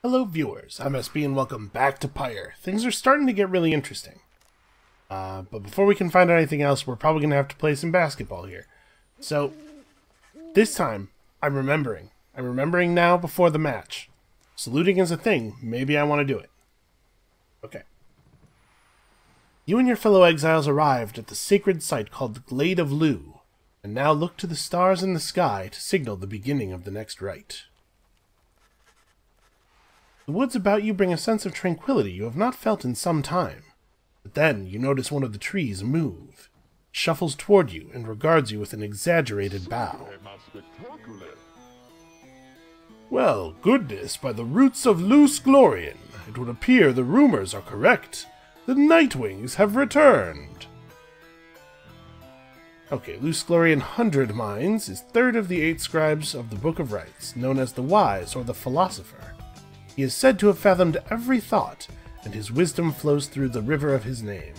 Hello viewers, I'm SB and welcome back to Pyre. Things are starting to get really interesting. But before we can find out anything else, we're probably going to have to play some basketball here. So, this time, I'm remembering. I'm remembering now before the match. Saluting is a thing, maybe I want to do it. Okay. You and your fellow exiles arrived at the sacred site called the Glade of Lu, and now look to the stars in the sky to signal the beginning of the next rite. The woods about you bring a sense of tranquility you have not felt in some time. But then you notice one of the trees move, shuffles toward you, and regards you with an exaggerated bow. Well, goodness, by the roots of Lus Glorian, it would appear the rumors are correct. The Nightwings have returned. Okay, Lus Glorian 100 Minds is third of the 8 scribes of the Book of Rites, known as the Wise or the Philosopher. He is said to have fathomed every thought, and his wisdom flows through the river of his name.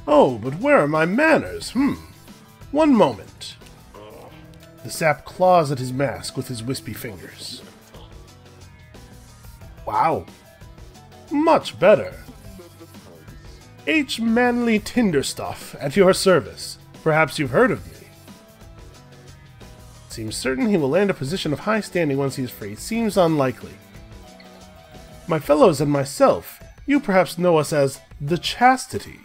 Oh, but where are my manners? One moment. The sap claws at his mask with his wispy fingers. Wow. Much better. H. Manly Tinderstuff, at your service. Perhaps you've heard of me. Seems certain he will land a position of high standing once he is free. Seems unlikely. My fellows and myself, you perhaps know us as the Chastity.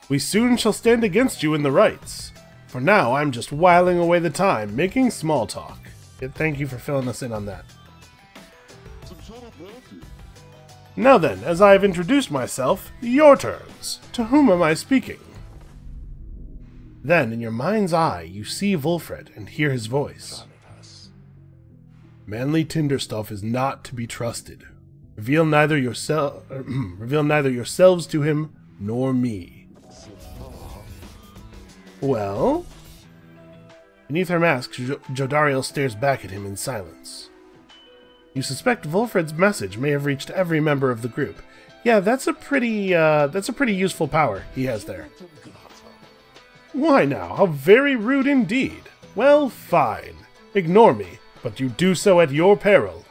We soon shall stand against you in the rites. For now, I'm just whiling away the time, making small talk. Thank you for filling us in on that. Now then, as I have introduced myself, your turns. To whom am I speaking? Then, in your mind's eye, you see Wulfred and hear his voice. Manly Tinderstuff is not to be trusted. Reveal neither yourselves to him, nor me. Well? Beneath her mask, Jodariel stares back at him in silence. You suspect Wulfred's message may have reached every member of the group. Yeah, that's a pretty useful power he has there. Why now, how very rude indeed. Well, fine. Ignore me, but you do so at your peril.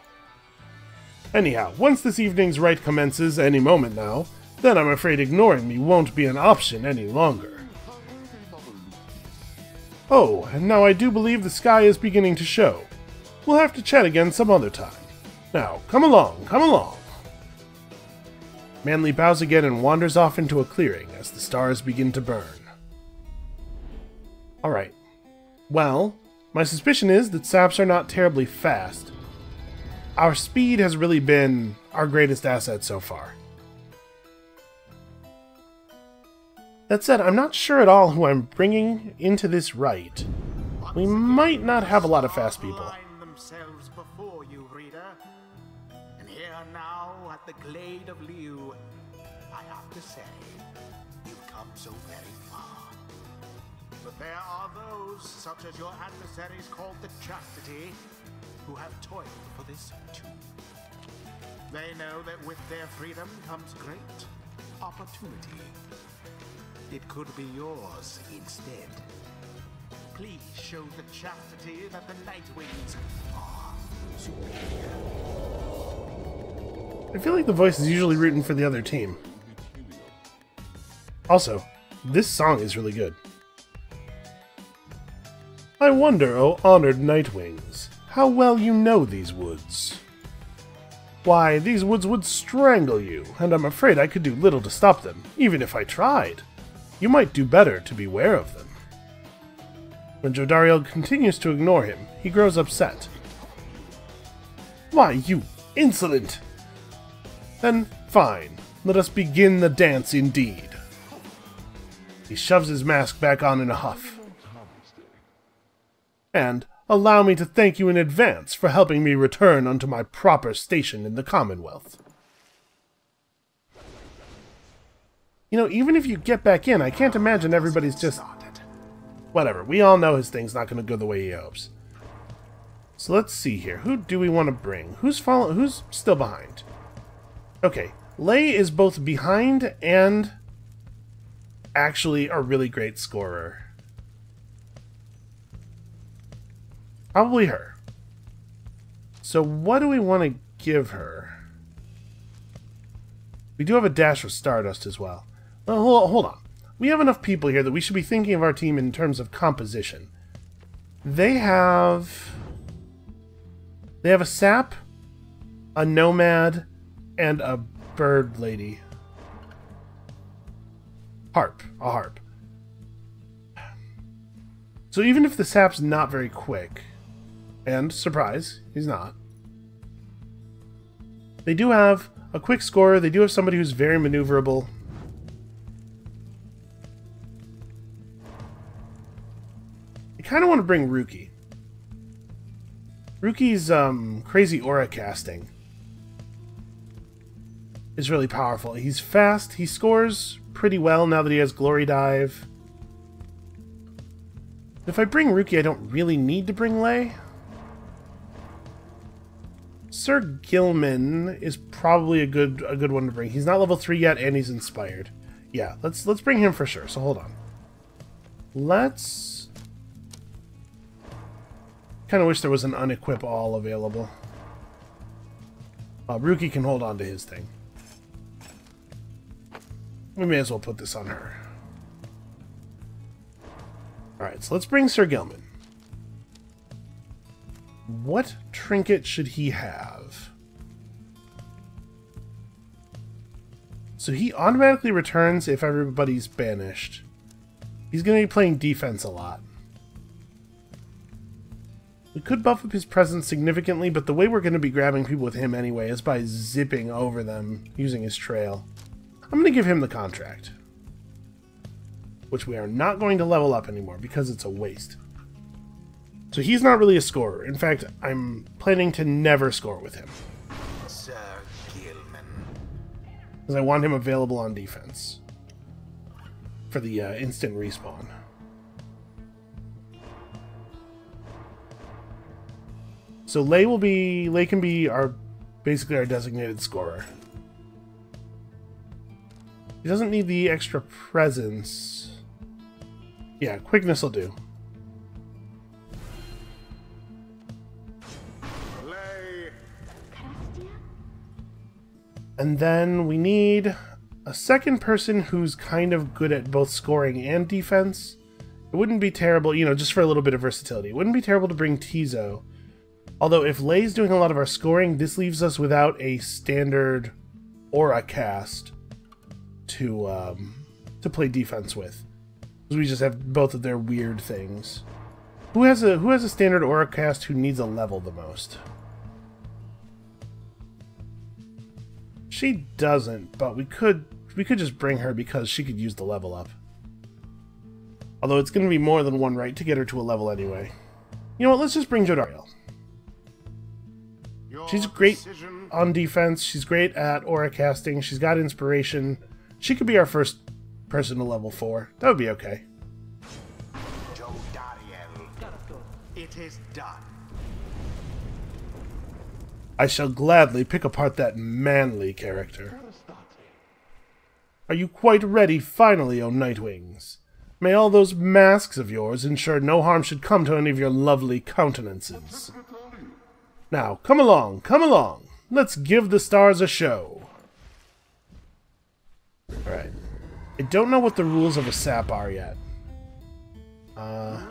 Anyhow, once this evening's rite commences any moment now, then I'm afraid ignoring me won't be an option any longer. Oh, and now I do believe the sky is beginning to show. We'll have to chat again some other time. Now, come along, come along. Manly bows again and wanders off into a clearing as the stars begin to burn. Alright. Well, my suspicion is that saps are not terribly fast. Our speed has really been our greatest asset so far. That said, I'm not sure at all who I'm bringing into this rite. We might not have a lot of fast people. Themselves before you, reader. And here now at the Glade of Liu, I have to say, you've come so very far. But there are those, such as your adversaries called the Chastity, who have toiled for this too. They know that with their freedom comes great opportunity. It could be yours instead. Please show the Chastity that the Nightwings are superior. I feel like the voice is usually rooting for the other team. Also, this song is really good. I wonder, O honored Nightwings, how well you know these woods. Why, these woods would strangle you, and I'm afraid I could do little to stop them, even if I tried. You might do better to beware of them. When Jodariel continues to ignore him, he grows upset. Why, you insolent! Then, fine. Let us begin the dance indeed. He shoves his mask back on in a huff. And allow me to thank you in advance for helping me return unto my proper station in the Commonwealth. You know, even if you get back in, I can't imagine everybody's just... Whatever, we all know his thing's not going to go the way he hopes. So let's see here. Who do we want to bring? Who's still behind? Okay, Lei is both behind and actually a really great scorer. Probably her. So what do we want to give her? We do have a dash of Stardust as well. Well, hold on. We have enough people here that we should be thinking of our team in terms of composition. They have a sap, a nomad, and a bird lady. A harp. So even if the sap's not very quick, and surprise, he's not, they do have a quick scorer, they do have somebody who's very maneuverable. I kind of want to bring Ruki. Ruki's crazy aura casting is really powerful. He's fast, he scores pretty well now that he has Glory Dive. If I bring Ruki, I don't really need to bring Lei. Sir Gilman is probably a good one to bring. He's not level 3 yet, and he's inspired. Yeah, let's bring him for sure. So hold on. Let's kind of wish there was an unequip all available. Ruki can hold on to his thing. We may as well put this on her. Alright, so let's bring Sir Gilman. What trinket should he have? So he automatically returns if everybody's banished. He's going to be playing defense a lot. We could buff up his presence significantly, but the way we're going to be grabbing people with him anyway is by zipping over them using his trail. I'm going to give him the contract, which we are not going to level up anymore because it's a waste. So he's not really a scorer. In fact, I'm planning to never score with him. Sir Gilman. Because I want him available on defense for the instant respawn. So Lei can be basically our designated scorer. He doesn't need the extra presence. Yeah, quickness will do. And then we need a second person who's kind of good at both scoring and defense. It wouldn't be terrible, you know, just for a little bit of versatility. It wouldn't be terrible to bring Tizo. Although if Lei's doing a lot of our scoring, this leaves us without a standard aura cast to play defense with. Because we just have both of their weird things. Who has a standard aura cast who needs a level the most? She doesn't, but we could just bring her because she could use the level up. Although it's going to be more than one right to get her to a level anyway. You know what, let's just bring Jodariel. She's great on defense, she's great at aura casting, she's got inspiration. She could be our first person to level 4. That would be okay. Jodariel, it is done. I shall gladly pick apart that manly character. Are you quite ready finally, O Nightwings? May all those masks of yours ensure no harm should come to any of your lovely countenances. Now, come along, come along. Let's give the stars a show. Alright. I don't know what the rules of a sap are yet. Oh.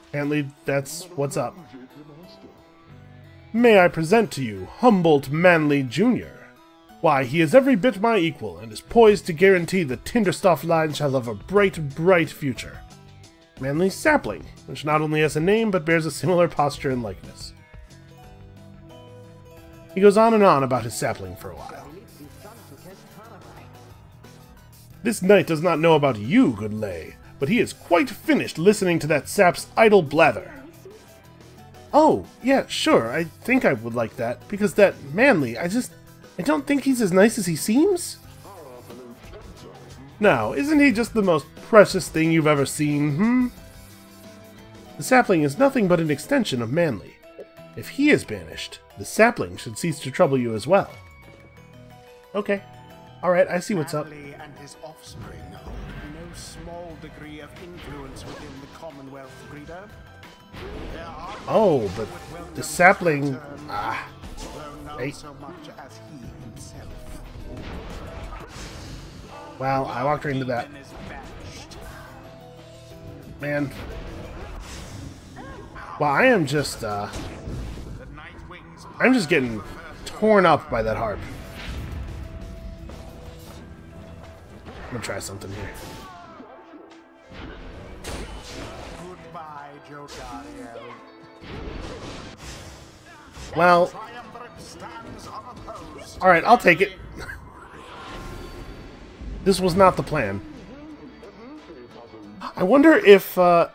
Apparently that's what's up. May I present to you Humboldt Manley Jr. Why, he is every bit my equal, and is poised to guarantee the Tinderstoff line shall have a bright, bright future. Manley Sapling, which not only has a name, but bears a similar posture and likeness. He goes on and on about his sapling for a while. This knight does not know about you, good Lei, but he is quite finished listening to that sap's idle blather. Oh, yeah, sure, I think I would like that, because that Manley, I don't think he's as nice as he seems. Now, isn't he just the most precious thing you've ever seen, The sapling is nothing but an extension of Manley. If he is banished, the sapling should cease to trouble you as well. Okay. Alright, I see what's up. Manley and his offspring hold no small degree of influence within the Commonwealth, reader. Their Oh, but the sapling... Ah. Hey. Wow, I walked right into that. Man. Well, I am just, I'm just getting torn up by that harp. I'm gonna try something here. Goodbye, Jotario. Well, alright, I'll take it. This was not the plan. I wonder if our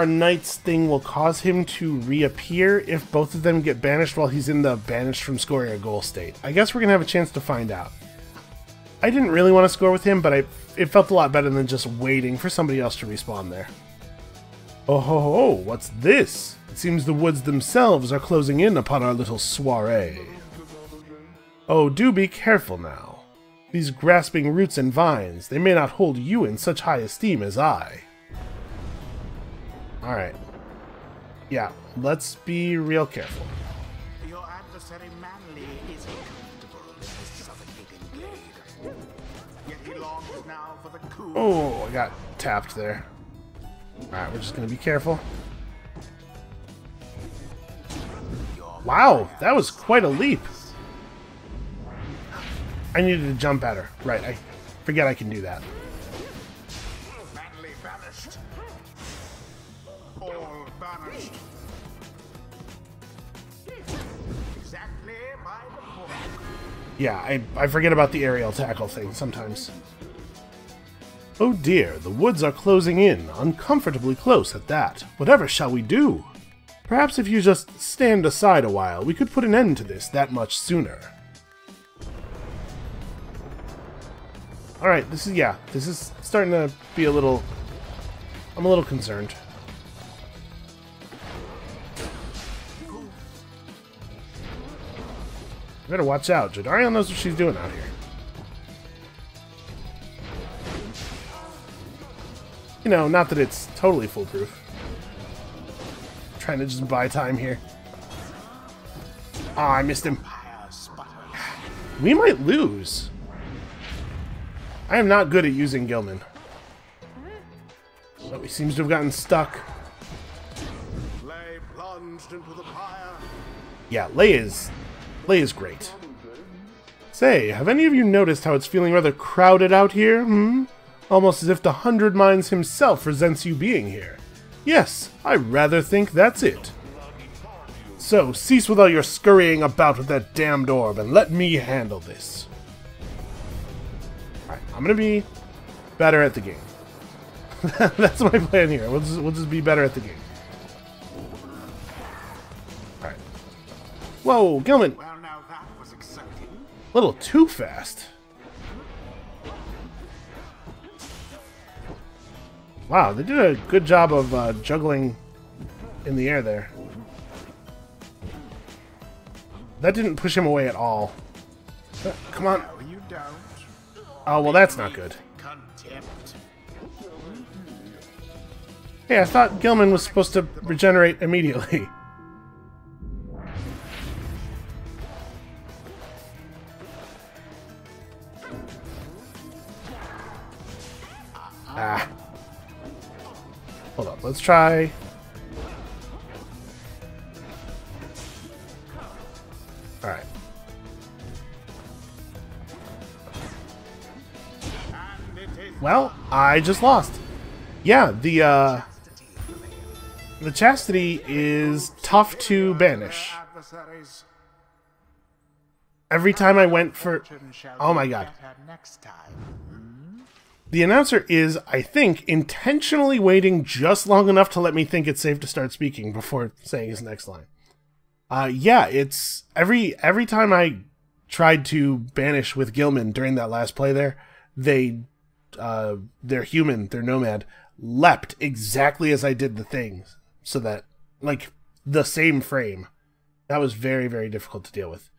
knight's thing will cause him to reappear if both of them get banished while he's in the banished from scoring a goal state. I guess we're gonna have a chance to find out. I didn't really want to score with him, but it felt a lot better than just waiting for somebody else to respawn there. Oh ho ho, what's this? It seems the woods themselves are closing in upon our little soiree. Oh, do be careful now. These grasping roots and vines, they may not hold you in such high esteem as I. Alright. Yeah, let's be real careful. Your adversary Manly is uncomfortable in this suffocating glade. Yet he longs now for the cool. Oh, I got tapped there. Alright, we're just gonna be careful. Wow, that was quite a leap. I needed to jump at her. Right, I forget I can do that. Manly banished. All banished. Exactly by the book. Yeah, I forget about the aerial tackle thing sometimes. Oh dear, the woods are closing in, uncomfortably close at that. Whatever shall we do? Perhaps if you just stand aside a while, we could put an end to this that much sooner. Alright, this is starting to be a little... I'm a little concerned. You better watch out. Jodariel knows what she's doing out here. You know, not that it's totally foolproof. Trying to just buy time here. Ah, I missed him. We might lose. I am not good at using Gilman. So he seems to have gotten stuck. Lay plunged into the pyre. Yeah, Lay is great. Say, have any of you noticed how it's feeling rather crowded out here, hmm? Almost as if the 100 Minds himself resents you being here. Yes, I rather think that's it. So, cease with all your scurrying about with that damned orb and let me handle this. Alright, I'm gonna be better at the game. That's my plan here. We'll just be better at the game. Alright. Whoa, Gilman! Well, now that was exciting. A little too fast. Wow, they did a good job of juggling in the air there. That didn't push him away at all. Come on. No, you don't. Oh, well, that's not good. Contempt. Hey, I thought Gilman was supposed to regenerate immediately. Ah. Hold up, let's try... Alright. Well, I just lost. Yeah, the chastity is tough to banish. Every time I went for... Oh my god. The announcer is, I think, intentionally waiting just long enough to let me think it's safe to start speaking before saying his next line. Yeah, it's... Every time I tried to banish with Gilman during that last play there, they're human, they're nomad, leapt exactly as I did the thing, so that, like, the same frame. That was very, very difficult to deal with.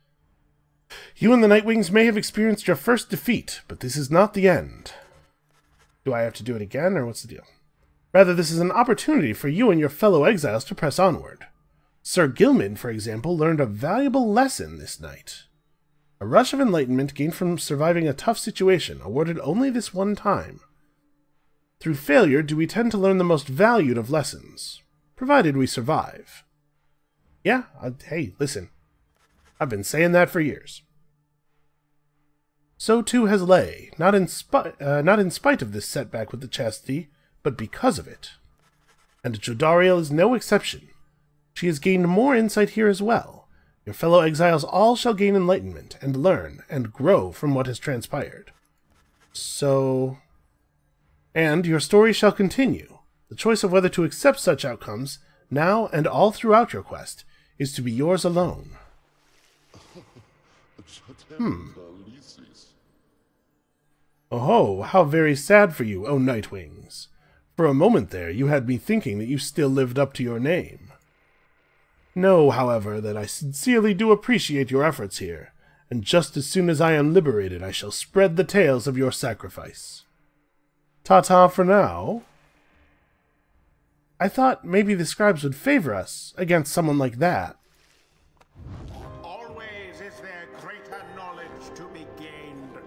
You and the Nightwings may have experienced your first defeat, but this is not the end. Do I have to do it again, or what's the deal? Rather, this is an opportunity for you and your fellow exiles to press onward. Sir Gilman, for example, learned a valuable lesson this night. A rush of enlightenment gained from surviving a tough situation, awarded only this one time. Through failure do we tend to learn the most valued of lessons, provided we survive. Yeah, hey, listen. I've been saying that for years. So too has Lay, not in spite of this setback with the chastity, but because of it. And Jodariel is no exception. She has gained more insight here as well. Your fellow exiles all shall gain enlightenment, and learn, and grow from what has transpired. So... And your story shall continue. The choice of whether to accept such outcomes, now and all throughout your quest, is to be yours alone. Oh, how very sad for you, O Nightwings. For a moment there, you had me thinking that you still lived up to your name. Know, however, that I sincerely do appreciate your efforts here, and just as soon as I am liberated, I shall spread the tales of your sacrifice. Ta-ta for now. I thought maybe the scribes would favor us against someone like that. Always is there greater knowledge to be gained.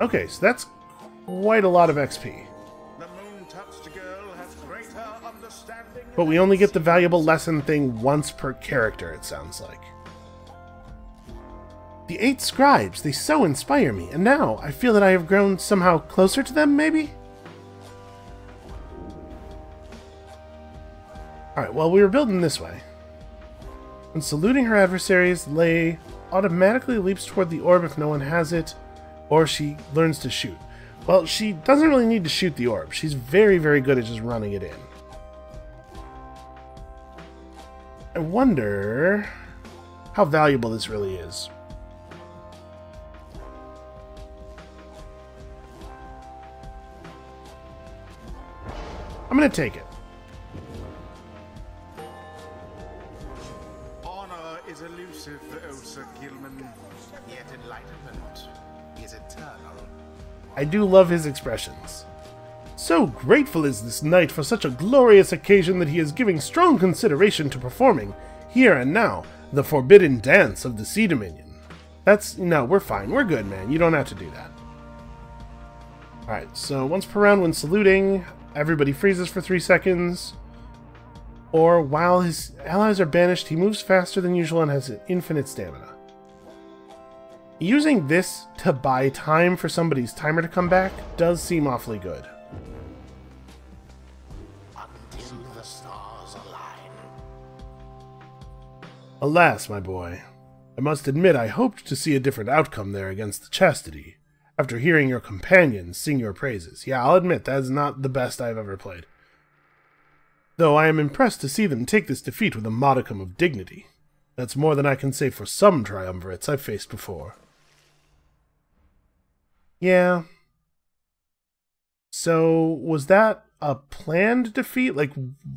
Okay, so that's quite a lot of XP. The moon-touched girl has greater understanding. But we only get the valuable lesson thing once per character, it sounds like. The 8 scribes, they so inspire me, and now I feel that I have grown somehow closer to them, maybe? Alright, well, we were building this way. When saluting her adversaries, Lay automatically leaps toward the orb if no one has it, or she learns to shoot. Well, she doesn't really need to shoot the orb. She's very, very good at just running it in. I wonder how valuable this really is. I'm going to take it. Honor is elusive, O Sir Gilman, yet enlightenment is eternal. I do love his expressions. So grateful is this knight for such a glorious occasion that he is giving strong consideration to performing, here and now, the forbidden dance of the Sea Dominion. No, we're fine. We're good, man. You don't have to do that. Alright, so once per round when saluting, everybody freezes for 3 seconds. Or while his allies are banished, he moves faster than usual and has infinite stamina. Using this to buy time for somebody's timer to come back does seem awfully good. Until the stars align. Alas, my boy, I must admit I hoped to see a different outcome there against the Chastity, after hearing your companions sing your praises. Yeah, I'll admit that is not the best I've ever played. Though I am impressed to see them take this defeat with a modicum of dignity. That's more than I can say for some triumvirates I've faced before. Yeah. So, was that a planned defeat? Like,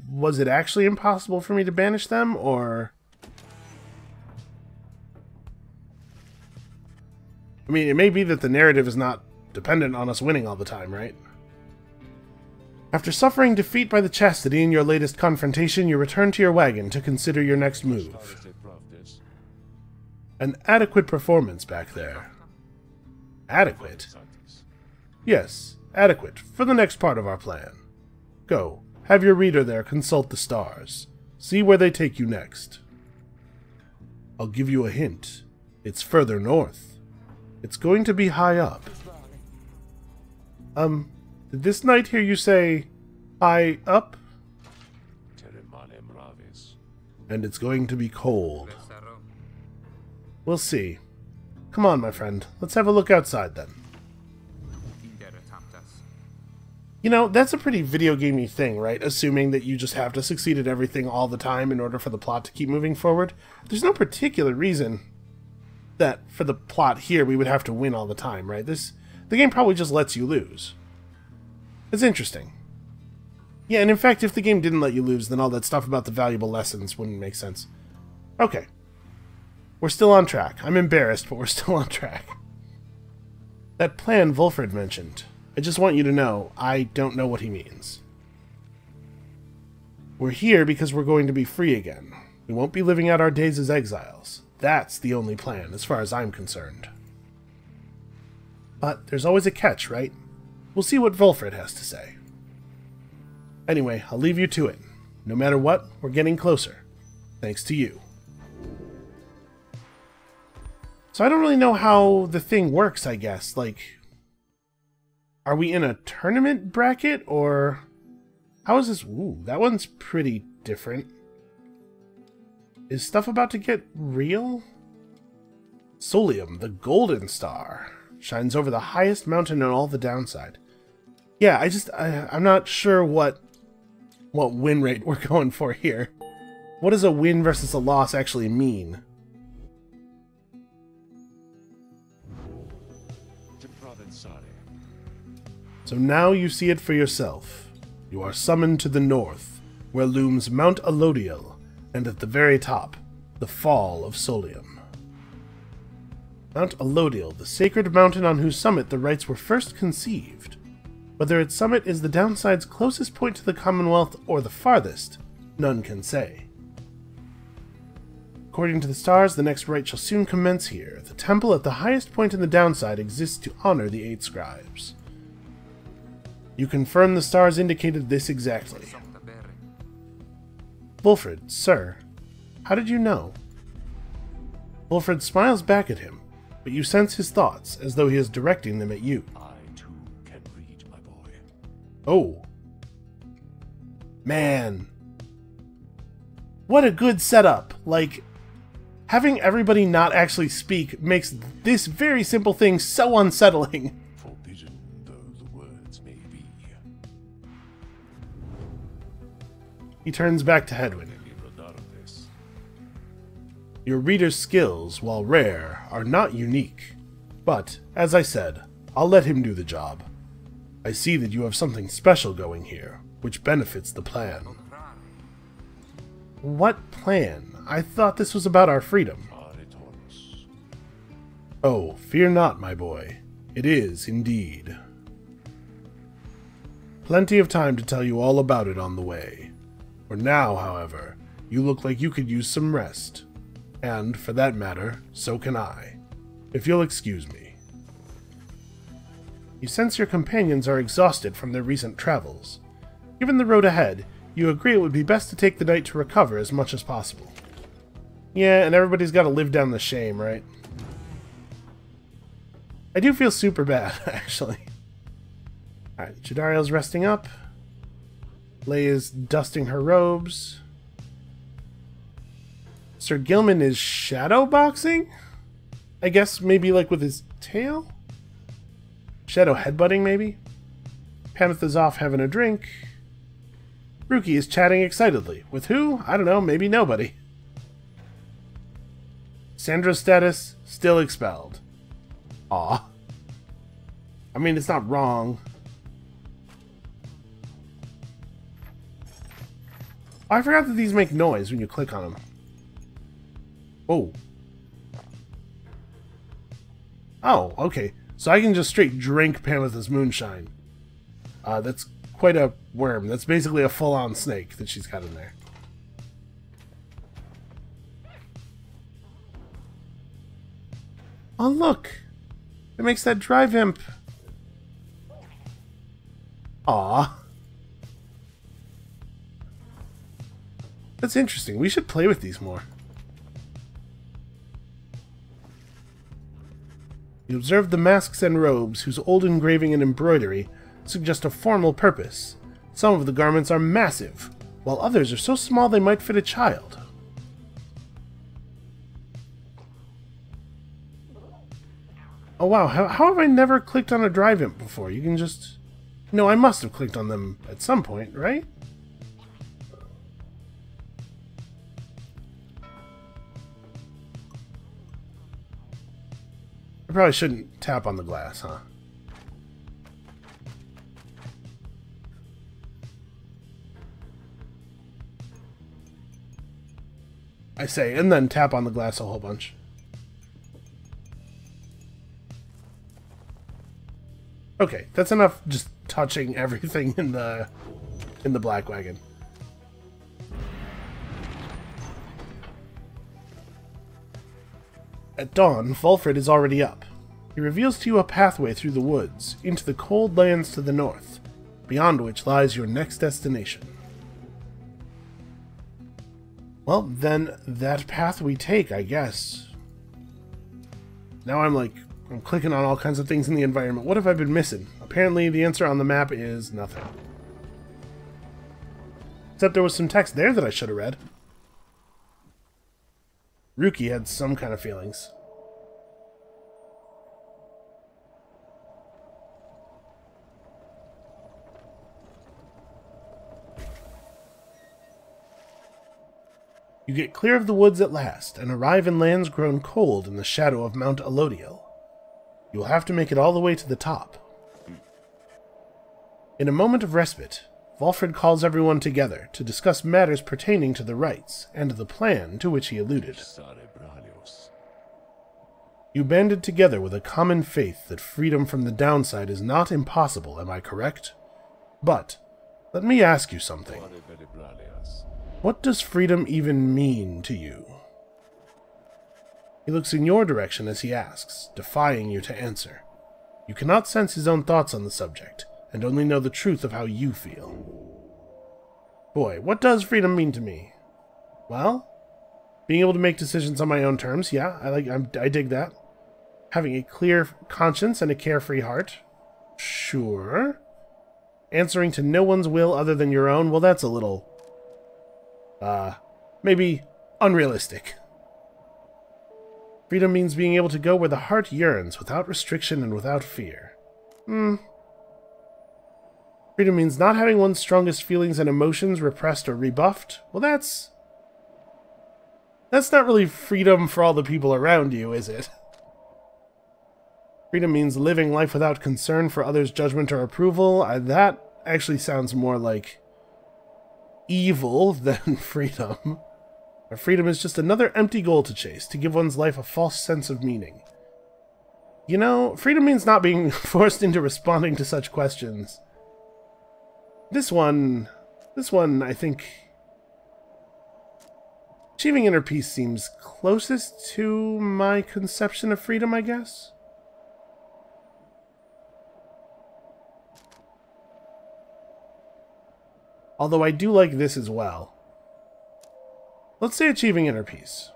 was it actually impossible for me to banish them, or... I mean, it may be that the narrative is not dependent on us winning all the time, right? After suffering defeat by the Chastity in your latest confrontation, you return to your wagon to consider your next move. An adequate performance back there. Adequate? Yes, adequate, for the next part of our plan. Go, have your reader there consult the stars. See where they take you next. I'll give you a hint. It's further north. It's going to be high up. Did this knight hear you say, high up? And it's going to be cold. We'll see. Come on, my friend. Let's have a look outside, then. You know, that's a pretty video gamey thing, right? Assuming that you just have to succeed at everything all the time in order for the plot to keep moving forward. There's no particular reason that for the plot here we would have to win all the time, right? The game probably just lets you lose. It's interesting. Yeah, and in fact, if the game didn't let you lose, then all that stuff about the valuable lessons wouldn't make sense. Okay. We're still on track. I'm embarrassed, but we're still on track. That plan Volfred mentioned. I just want you to know, I don't know what he means. We're here because we're going to be free again. We won't be living out our days as exiles. That's the only plan, as far as I'm concerned. But there's always a catch, right? We'll see what Volfred has to say. Anyway, I'll leave you to it. No matter what, we're getting closer. Thanks to you. So I don't really know how the thing works, I guess. Like, are we in a tournament bracket, or... How is this? Ooh, that one's pretty different. Is stuff about to get real? Solium, the golden star, shines over the highest mountain on all the downside. Yeah, I'm not sure what win rate we're going for here. What does a win versus a loss actually mean? So now you see it for yourself. You are summoned to the north, where looms Mount Alodiel, and at the very top, the fall of Solium. Mount Alodiel, the sacred mountain on whose summit the rites were first conceived. Whether its summit is the downside's closest point to the Commonwealth or the farthest, none can say. According to the stars, the next rite shall soon commence here. The temple at the highest point in the downside exists to honor the 8 scribes. You confirm the stars indicated this exactly. Volfred, sir, how did you know? Volfred smiles back at him, but you sense his thoughts, as though he is directing them at you. I, too, can read, my boy. Oh. Man. What a good setup. Like, having everybody not actually speak makes this very simple thing so unsettling. Forbidden though the words may be. He turns back to Hedwig. Your reader's skills, while rare, are not unique. But, as I said, I'll let him do the job. I see that you have something special going here, which benefits the plan. What plan? I thought this was about our freedom. Oh, fear not, my boy. It is, indeed. Plenty of time to tell you all about it on the way. For now, however, you look like you could use some rest. And, for that matter, so can I. If you'll excuse me. You sense your companions are exhausted from their recent travels. Given the road ahead, you agree it would be best to take the night to recover as much as possible. Yeah, and everybody's got to live down the shame, right? I do feel super bad, actually. Alright, Jadariel's resting up. Leia's dusting her robes. Sir Gilman is shadow boxing? I guess maybe like with his tail? Shadow headbutting, maybe? Panetha's off having a drink. Ruki is chatting excitedly. With who? I don't know, maybe nobody. Sandra's status, still expelled. Aw. I mean, it's not wrong. Oh, I forgot that these make noise when you click on them. Oh. Oh, okay. So I can just straight drink Panetha's moonshine. That's quite a worm. That's basically a full-on snake that she's got in there. Oh, look! It makes that drive imp. Aw. That's interesting. We should play with these more. You observe the masks and robes, whose old engraving and embroidery suggest a formal purpose. Some of the garments are massive, while others are so small they might fit a child. Oh wow, how have I never clicked on a drive imp before? You can just... No, I must have clicked on them at some point, right? I probably shouldn't tap on the glass, huh? I say, and then tap on the glass a whole bunch. Okay, that's enough just touching everything in the Black Wagon. At dawn, Wulfred is already up. He reveals to you a pathway through the woods, into the cold lands to the north, beyond which lies your next destination. Well, then, that path we take, I guess. Now I'm clicking on all kinds of things in the environment. What have I been missing? Apparently, the answer on the map is nothing. Except there was some text there that I should have read. Ruki had some kind of feelings. You get clear of the woods at last, and arrive in lands grown cold in the shadow of Mount Elodiel. You will have to make it all the way to the top. In a moment of respite, Wulfred calls everyone together to discuss matters pertaining to the rites and the plan to which he alluded. You banded together with a common faith that freedom from the downside is not impossible, am I correct? But, let me ask you something. What does freedom even mean to you? He looks in your direction as he asks, defying you to answer. You cannot sense his own thoughts on the subject, and only know the truth of how you feel. Boy, what does freedom mean to me? Well, being able to make decisions on my own terms, yeah, I dig that. Having a clear conscience and a carefree heart, sure. Answering to no one's will other than your own, well, that's a little... maybe unrealistic. Freedom means being able to go where the heart yearns without restriction and without fear. Freedom means not having one's strongest feelings and emotions repressed or rebuffed. Well, that's not really freedom for all the people around you, is it? Freedom means living life without concern for others' judgment or approval. That actually sounds more like evil than freedom. But freedom is just another empty goal to chase, to give one's life a false sense of meaning. You know, freedom means not being forced into responding to such questions. This one, I think... Achieving inner peace seems closest to my conception of freedom, I guess? Although I do like this as well. Let's say achieving inner peace.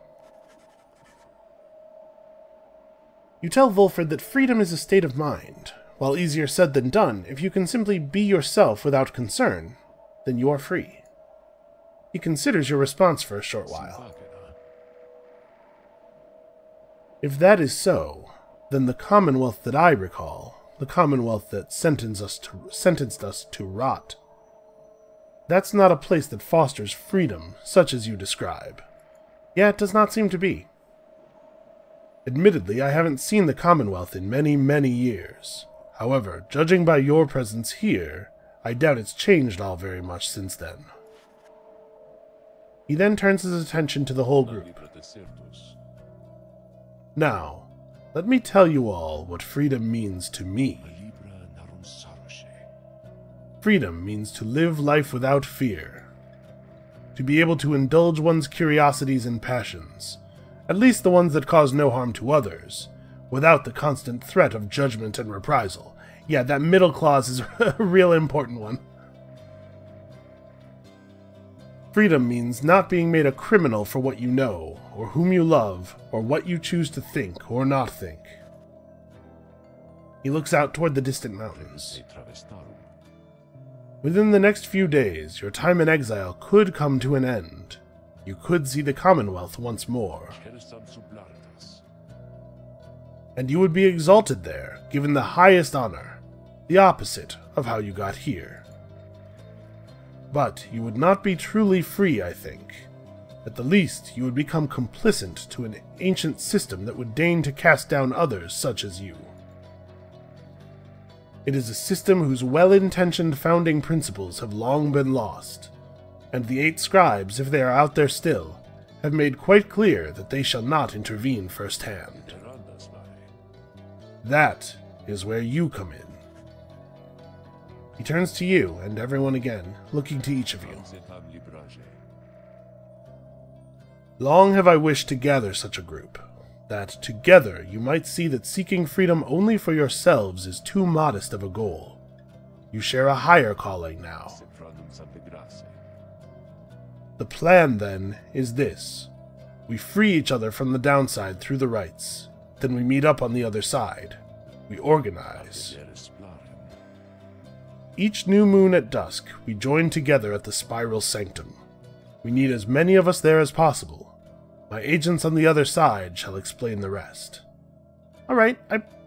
You tell Wulfred that freedom is a state of mind. While easier said than done, if you can simply be yourself without concern, then you are free. He considers your response for a short while. If that is so, then the Commonwealth that I recall, the Commonwealth that sentenced us to rot, that's not a place that fosters freedom, such as you describe. Yeah, it does not seem to be. Admittedly, I haven't seen the Commonwealth in many, many years. However, judging by your presence here, I doubt it's changed all very much since then. He then turns his attention to the whole group. Now, let me tell you all what freedom means to me. Freedom means to live life without fear. To be able to indulge one's curiosities and passions, at least the ones that cause no harm to others, without the constant threat of judgment and reprisal. Yeah, that middle clause is a real important one. Freedom means not being made a criminal for what you know, or whom you love, or what you choose to think or not think. He looks out toward the distant mountains. Within the next few days, your time in exile could come to an end. You could see the Commonwealth once more. And you would be exalted there, given the highest honor, the opposite of how you got here. But you would not be truly free, I think. At the least, you would become complicit to an ancient system that would deign to cast down others such as you. It is a system whose well-intentioned founding principles have long been lost, and the 8 scribes, if they are out there still, have made quite clear that they shall not intervene firsthand. That is where you come in. He turns to you and everyone again, looking to each of you. Long have I wished to gather such a group, that together you might see that seeking freedom only for yourselves is too modest of a goal. You share a higher calling now. The plan, then, is this. We free each other from the downside through the rites. Then we meet up on the other side. We organize. Each new moon at dusk, we join together at the spiral Sanctum. We need as many of us there as possible. My agents on the other side shall explain the rest. Alright,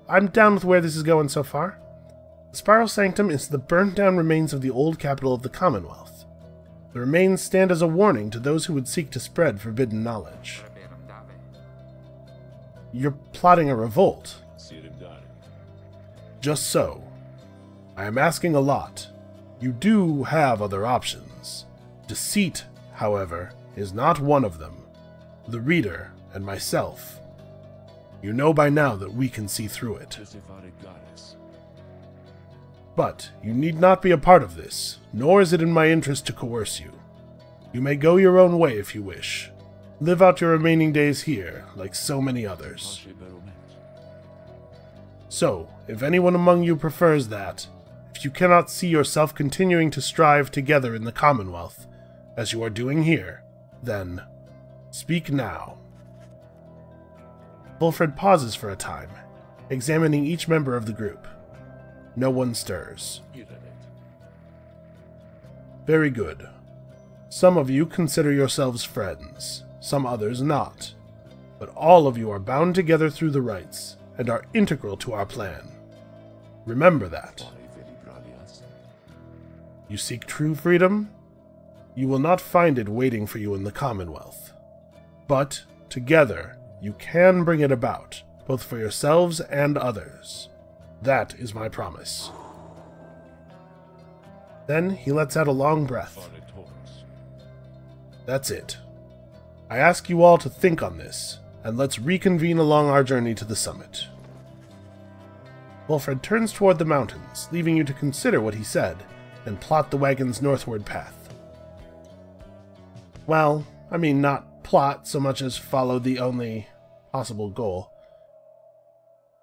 I'm down with where this is going so far. The spiral Sanctum is the burnt-down remains of the old capital of the Commonwealth. The remains stand as a warning to those who would seek to spread forbidden knowledge. You're plotting a revolt. Just so. I am asking a lot. You do have other options. Deceit, however, is not one of them. The reader and myself. You know by now that we can see through it. But you need not be a part of this, nor is it in my interest to coerce you. You may go your own way if you wish. Live out your remaining days here, like so many others. So, if anyone among you prefers that, if you cannot see yourself continuing to strive together in the Commonwealth, as you are doing here, then speak now. Wulfred pauses for a time, examining each member of the group. No one stirs. Very good. Some of you consider yourselves friends, some others not. But all of you are bound together through the rites, and are integral to our plan. Remember that. You seek true freedom? You will not find it waiting for you in the Commonwealth. But, together, you can bring it about, both for yourselves and others. That is my promise. Then he lets out a long breath. That's it. I ask you all to think on this, and let's reconvene along our journey to the summit. Wulfred turns toward the mountains, leaving you to consider what he said, and plot the wagon's northward path. Well, I mean not plot so much as follow the only possible goal.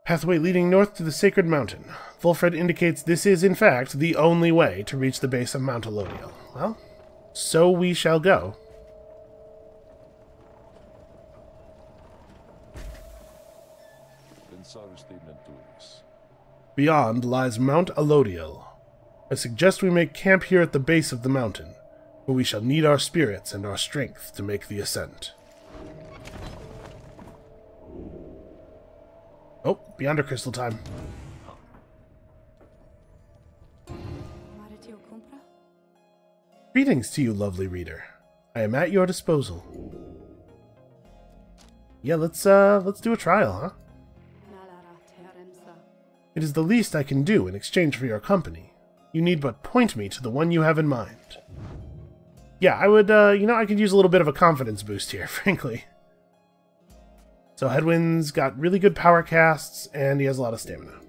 Pathway leading north to the sacred mountain. Wulfred indicates this is, in fact, the only way to reach the base of Mount Elodiel. Well, so we shall go. Beyond lies Mount Elodiel. I suggest we make camp here at the base of the mountain, where we shall need our spirits and our strength to make the ascent. Oh, beyond our crystal time. Greetings to you, lovely reader. I am at your disposal. Yeah, let's do a trial, huh? It is the least I can do in exchange for your company. You need but point me to the one you have in mind. Yeah, I would, I could use a little bit of a confidence boost here, frankly. So Hedwig's got really good power casts, and he has a lot of stamina.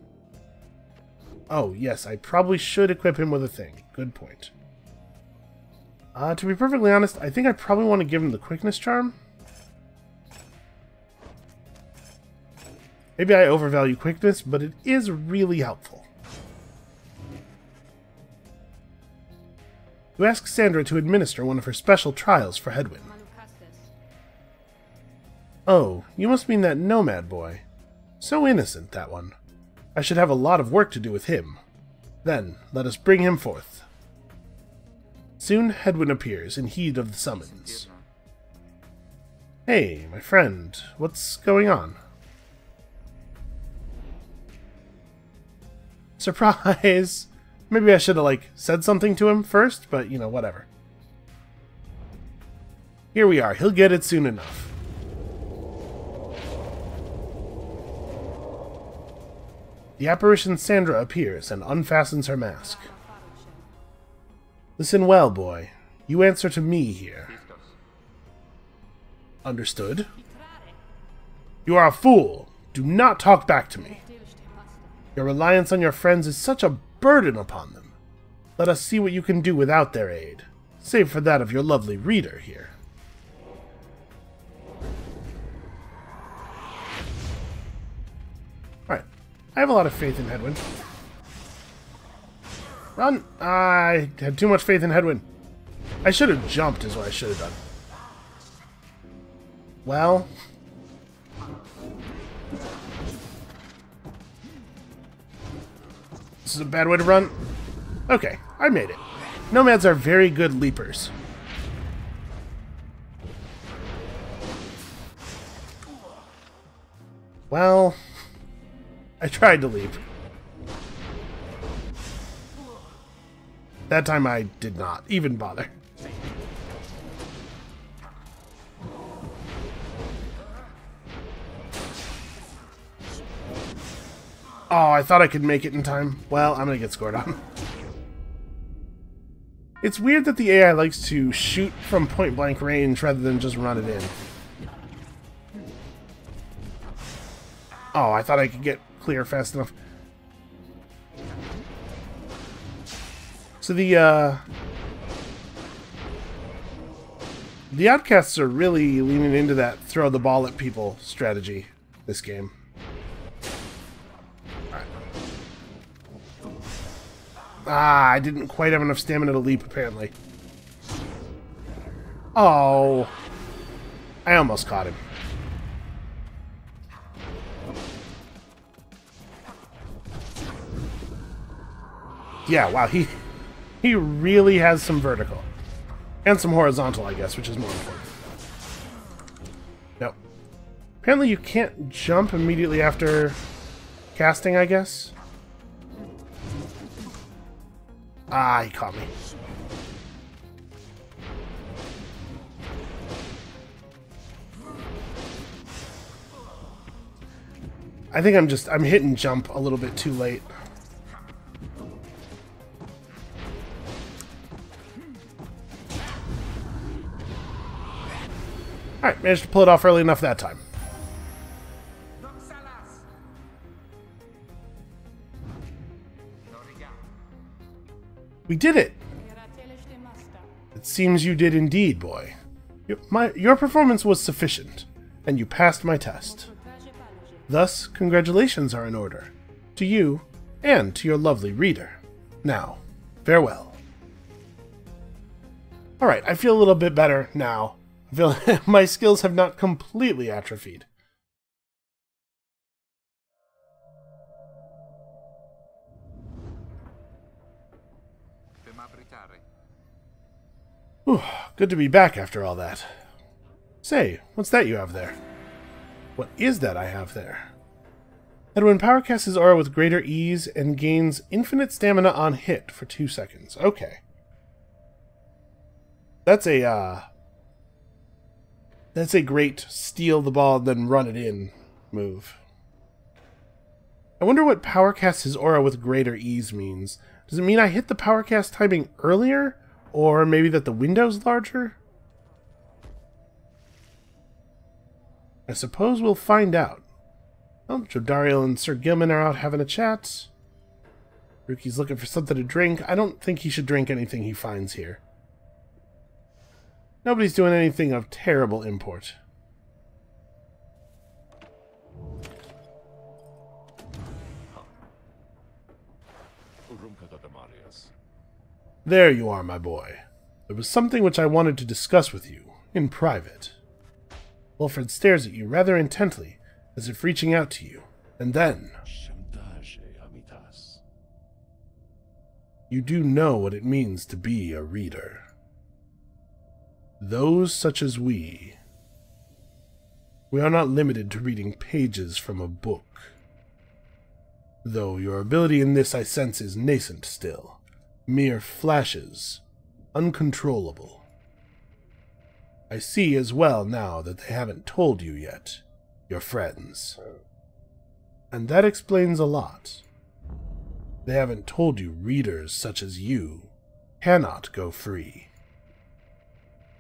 Oh, yes, I probably should equip him with a thing. Good point. To be perfectly honest, I think I probably want to give him the quickness charm. Maybe I overvalue quickness, but it is really helpful. You ask Sandra to administer one of her special trials for Hedwig. Oh, you must mean that nomad boy. So innocent, that one. I should have a lot of work to do with him. Then, let us bring him forth. Soon Hedwig appears in heed of the summons. Hey, my friend, what's going on? Surprise! Maybe I should have, said something to him first, but, whatever. Here we are. He'll get it soon enough. The apparition Sandra appears and unfastens her mask. Listen well, boy. You answer to me here. Understood? You are a fool. Do not talk back to me. Your reliance on your friends is such a burden upon them. Let us see what you can do without their aid, save for that of your lovely reader here. Alright, I have a lot of faith in Hedwig. Run! I had too much faith in Hedwig. I should have jumped is what I should have done. Well... this is a bad way to run. Okay, I made it. Nomads are very good leapers. Well, I tried to leap. That time I did not even bother. Oh, I thought I could make it in time. Well, I'm gonna get scored on. It's weird that the AI likes to shoot from point-blank range rather than just run it in. Oh, I thought I could get clear fast enough. So the Outcasts are really leaning into that throw the ball at people strategy this game. Ah, I didn't quite have enough stamina to leap, apparently. Oh. I almost caught him. Yeah, wow, he really has some vertical. And some horizontal, I guess, which is more important. Nope. Apparently you can't jump immediately after casting, I guess. Ah, he caught me. I think I'm hitting jump a little bit too late. Alright, managed to pull it off early enough that time. We did it! It seems you did indeed, boy. Your performance was sufficient, and you passed my test. Thus, congratulations are in order. To you, and to your lovely reader. Now, farewell. Alright, I feel a little bit better now. I feel my skills have not completely atrophied. Whew, good to be back after all that. Say, what's that you have there? What is that I have there? Hedwig power casts his aura with greater ease and gains infinite stamina on hit for 2 seconds. Okay. That's a great steal the ball then run it in move. I wonder what power casts his aura with greater ease means. Does it mean I hit the power cast timing earlier? Or maybe that the window's larger? I suppose we'll find out. Well, Jodariel and Sir Gilman are out having a chat. Ruki's looking for something to drink. I don't think he should drink anything he finds here. Nobody's doing anything of terrible import. There you are, my boy. There was something which I wanted to discuss with you, in private. Wilfred stares at you rather intently, as if reaching out to you, and then... You do know what it means to be a reader. Those such as we are not limited to reading pages from a book. Though your ability in this I sense is nascent still. Mere flashes, uncontrollable. I see as well now that they haven't told you yet, your friends. And that explains a lot. They haven't told you readers such as you cannot go free.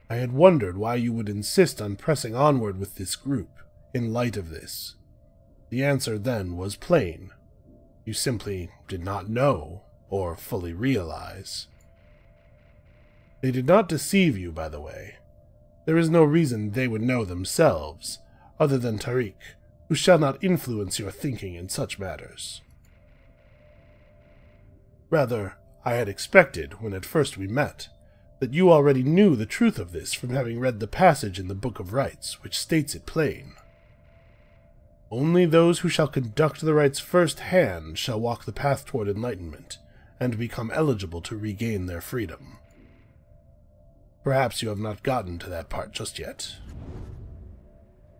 I had wondered why you would insist on pressing onward with this group, in light of this. The answer then was plain. You simply did not know or fully realize. They did not deceive you, by the way. There is no reason they would know themselves, other than Tariq, who shall not influence your thinking in such matters. Rather, I had expected, when at first we met, that you already knew the truth of this from having read the passage in the Book of Rites, which states it plain. Only those who shall conduct the rites first-hand shall walk the path toward enlightenment, and become eligible to regain their freedom. Perhaps you have not gotten to that part just yet.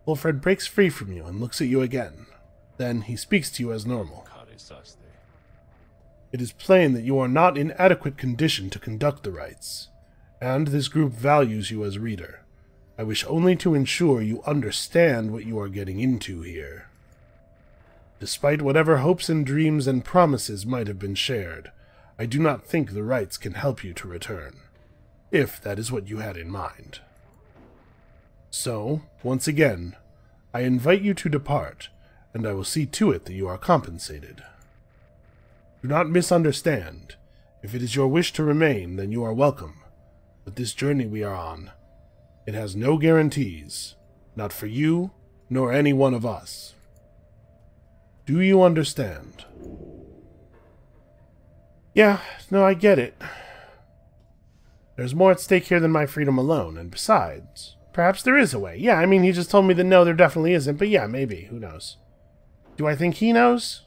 Wilfred breaks free from you and looks at you again. Then he speaks to you as normal. It is plain that you are not in adequate condition to conduct the rites, and this group values you as reader. I wish only to ensure you understand what you are getting into here. Despite whatever hopes and dreams and promises might have been shared, I do not think the rites can help you to return, if that is what you had in mind. So, once again, I invite you to depart, and I will see to it that you are compensated. Do not misunderstand. If it is your wish to remain, then you are welcome. But this journey we are on, it has no guarantees, not for you, nor any one of us. Do you understand? Yeah, no, I get it. There's more at stake here than my freedom alone, and besides, perhaps there is a way. Yeah, I mean, he just told me that no, there definitely isn't, but yeah, maybe, who knows. Do I think he knows?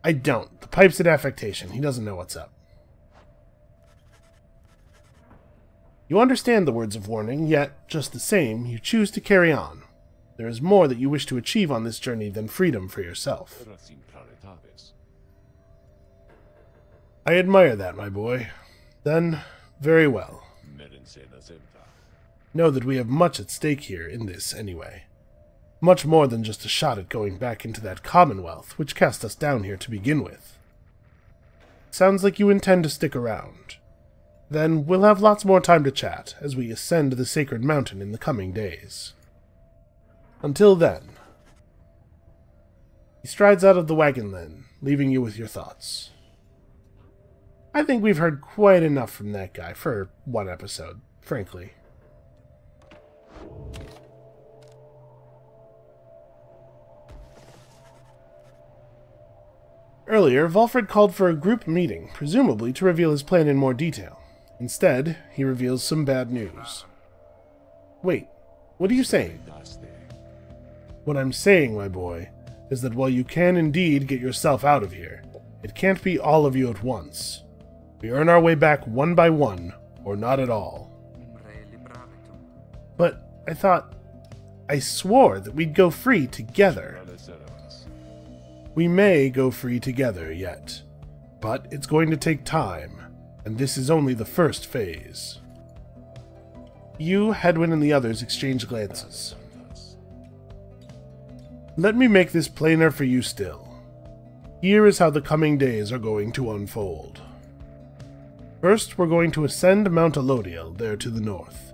I don't. The pipe's at affectation. He doesn't know what's up. You understand the words of warning, yet, just the same, you choose to carry on. There is more that you wish to achieve on this journey than freedom for yourself. I admire that, my boy. Then, very well. Know that we have much at stake here in this, anyway. Much more than just a shot at going back into that commonwealth, which cast us down here to begin with. Sounds like you intend to stick around. Then we'll have lots more time to chat as we ascend the sacred mountain in the coming days. Until then. He strides out of the wagon then, leaving you with your thoughts. I think we've heard quite enough from that guy for one episode, frankly. Earlier, Volfred called for a group meeting, presumably to reveal his plan in more detail. Instead, he reveals some bad news. Wait, what are you saying? What I'm saying, my boy, is that while you can indeed get yourself out of here, it can't be all of you at once. We earn our way back one by one, or not at all. But I swore that we'd go free together. We may go free together yet, but it's going to take time, and this is only the first phase. You, Hedwig, and the others exchange glances. Let me make this plainer for you still. Here is how the coming days are going to unfold. First, we're going to ascend Mount Elodiel, there to the north.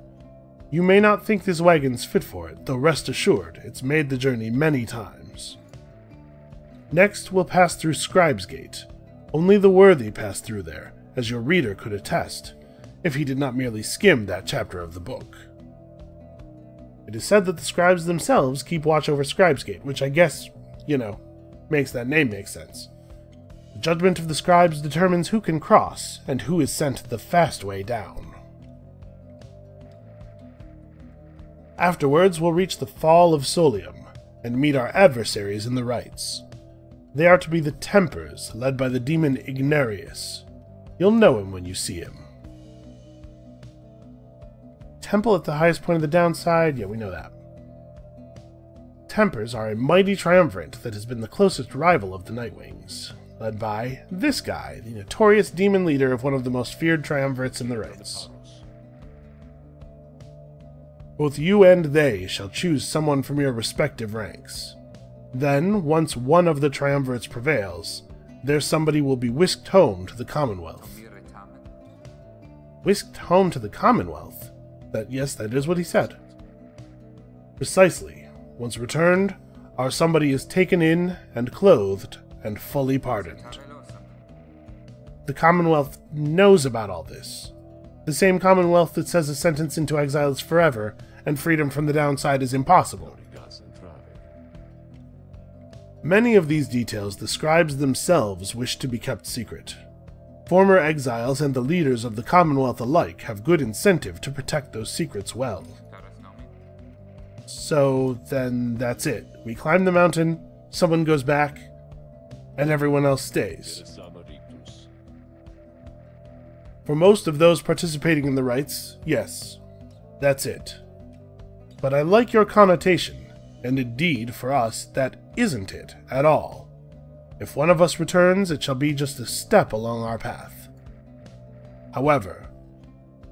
You may not think this wagon's fit for it, though rest assured, it's made the journey many times. Next, we'll pass through Scribe's Gate. Only the worthy pass through there, as your reader could attest, if he did not merely skim that chapter of the book. It is said that the scribes themselves keep watch over Scribe's Gate, which I guess, makes that name make sense. The judgment of the scribes determines who can cross, and who is sent the fast way down. Afterwards, we'll reach the Fall of Solium, and meet our adversaries in the rites. They are to be the Tempers, led by the demon Ignarius. You'll know him when you see him. Temple at the highest point of the downside? Yeah, we know that. Tempers are a mighty triumvirate that has been the closest rival of the Nightwings, led by this guy, the notorious demon leader of one of the most feared triumvirates in the rites. Both you and they shall choose someone from your respective ranks. Then, once one of the triumvirates prevails, their somebody will be whisked home to the Commonwealth. Whisked home to the Commonwealth? Yes, that is what he said. Precisely. Once returned, our somebody is taken in and clothed and fully pardoned. The Commonwealth knows about all this. The same Commonwealth that says a sentence into exile is forever, and freedom from the downside is impossible. Many of these details the scribes themselves wish to be kept secret. Former exiles and the leaders of the Commonwealth alike have good incentive to protect those secrets well. So then that's it. We climb the mountain, someone goes back, and everyone else stays. For most of those participating in the rites, yes, that's it. But I like your connotation, and indeed, for us, that isn't it at all. If one of us returns, it shall be just a step along our path. However,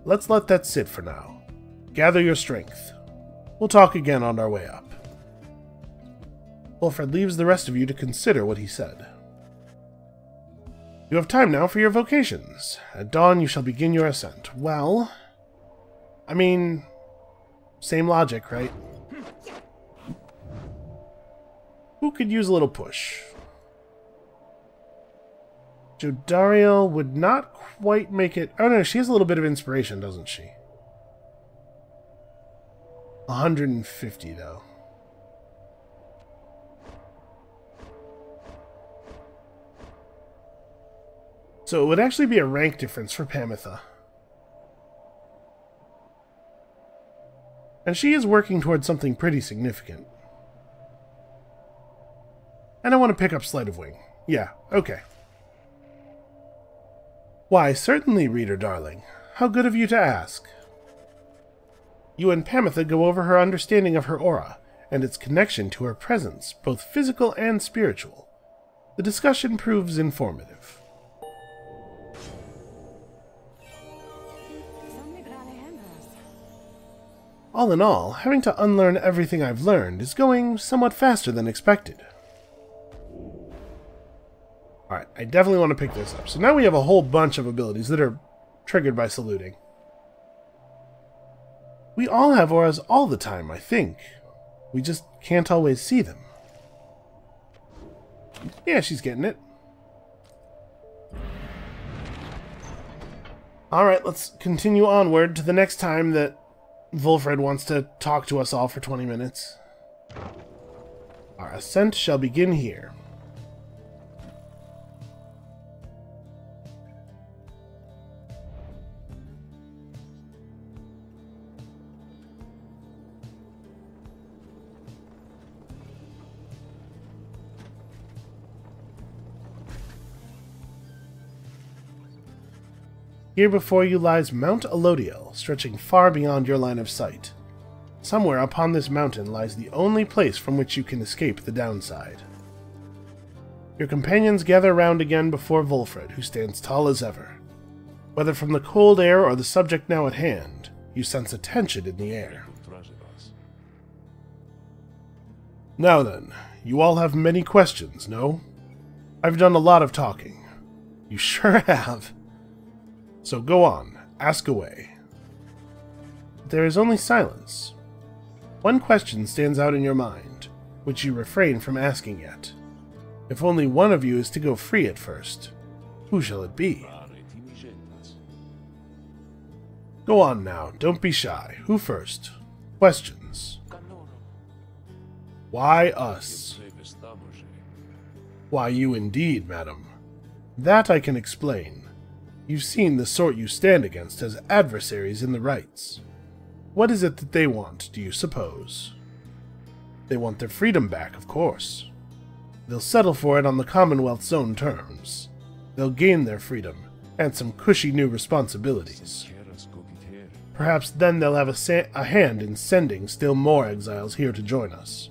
let's let that sit for now. Gather your strength. We'll talk again on our way up. Wilfred leaves the rest of you to consider what he said. You have time now for your vocations. At dawn you shall begin your ascent. Well, I mean, same logic, right? Who could use a little push? Jodariel would not quite make it... Oh no, she has a little bit of inspiration, doesn't she? 150, though. So it would actually be a rank difference for Pamitha. And she is working towards something pretty significant. And I want to pick up Sleight of Wing. Yeah, okay. Why, certainly, reader darling. How good of you to ask. You and Pamitha go over her understanding of her aura, and its connection to her presence, both physical and spiritual. The discussion proves informative. All in all, having to unlearn everything I've learned is going somewhat faster than expected. Alright, I definitely want to pick this up. So now we have a whole bunch of abilities that are triggered by saluting. We all have auras all the time, I think. We just can't always see them. Yeah, she's getting it. Alright, let's continue onward to the next time that Wilfred wants to talk to us all for 20 minutes. Our ascent shall begin here. Here before you lies Mount Elodiel, stretching far beyond your line of sight. Somewhere upon this mountain lies the only place from which you can escape the downside. Your companions gather round again before Wilfred, who stands tall as ever. Whether from the cold air or the subject now at hand, you sense a tension in the air. Now then, you all have many questions, no? I've done a lot of talking. You sure have. So go on, ask away. There is only silence. One question stands out in your mind, which you refrain from asking yet. If only one of you is to go free at first, who shall it be? Go on now, don't be shy. Who first? Questions. Why us? Why you indeed, madam. That I can explain. You've seen the sort you stand against as adversaries in the rites. What is it that they want, do you suppose? They want their freedom back, of course. They'll settle for it on the Commonwealth's own terms. They'll gain their freedom, and some cushy new responsibilities. Perhaps then they'll have a hand in sending still more exiles here to join us.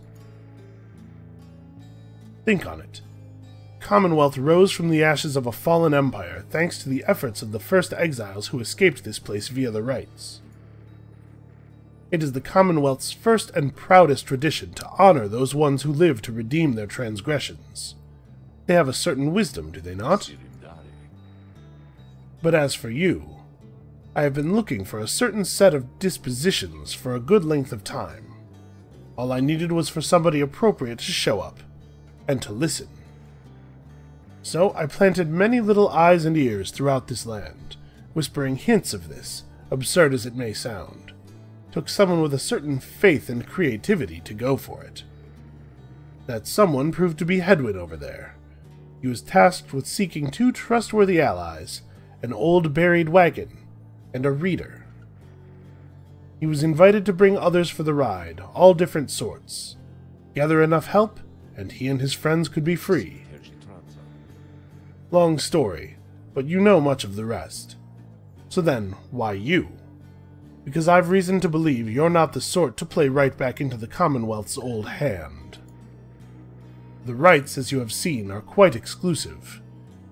Think on it. Commonwealth rose from the ashes of a fallen empire thanks to the efforts of the first exiles who escaped this place via the rites. It is the Commonwealth's first and proudest tradition to honor those ones who live to redeem their transgressions. They have a certain wisdom, do they not? But as for you, I have been looking for a certain set of dispositions for a good length of time. All I needed was for somebody appropriate to show up, and to listen. So I planted many little eyes and ears throughout this land, whispering hints of this, absurd as it may sound. Took someone with a certain faith and creativity to go for it. That someone proved to be Hedwig over there. He was tasked with seeking 2 trustworthy allies, an old buried wagon, and a reader. He was invited to bring others for the ride, all different sorts. Gather enough help, and he and his friends could be free. Long story, but you know much of the rest. So then, why you? Because I've reason to believe you're not the sort to play right back into the Commonwealth's old hand. The rites, as you have seen, are quite exclusive.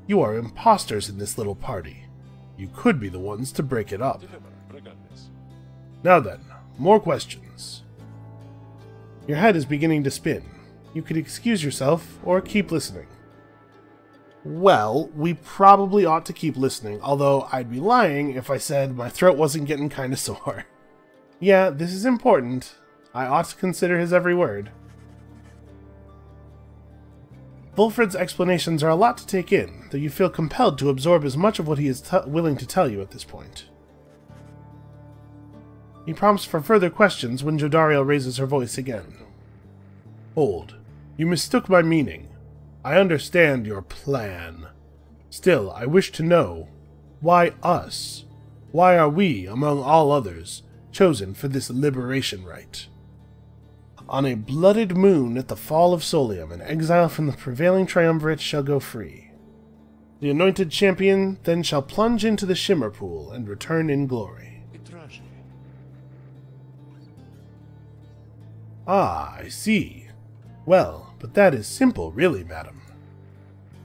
You are imposters in this little party. You could be the ones to break it up. Now then, more questions. Your head is beginning to spin. You could excuse yourself, or keep listening. Well, we probably ought to keep listening, although I'd be lying if I said my throat wasn't getting kinda sore. Yeah, this is important. I ought to consider his every word. Wulfred's explanations are a lot to take in, though you feel compelled to absorb as much of what he is willing to tell you at this point. He prompts for further questions when Jodariel raises her voice again. Hold. You mistook my meaning. I understand your plan. Still, I wish to know, why us? Why are we, among all others, chosen for this liberation rite? On a blooded moon at the fall of Solium, an exile from the prevailing triumvirate shall go free. The anointed champion then shall plunge into the Shimmer Pool and return in glory. Ah, I see. Well, but that is simple, really, madam.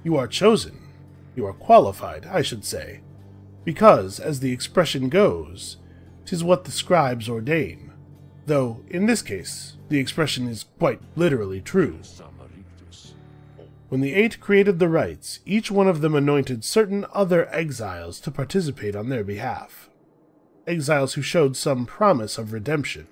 You are chosen. You are qualified, I should say. Because, as the expression goes, 'tis what the scribes ordain. Though, in this case, the expression is quite literally true. When the 8 created the rites, each one of them anointed certain other exiles to participate on their behalf. Exiles who showed some promise of redemption.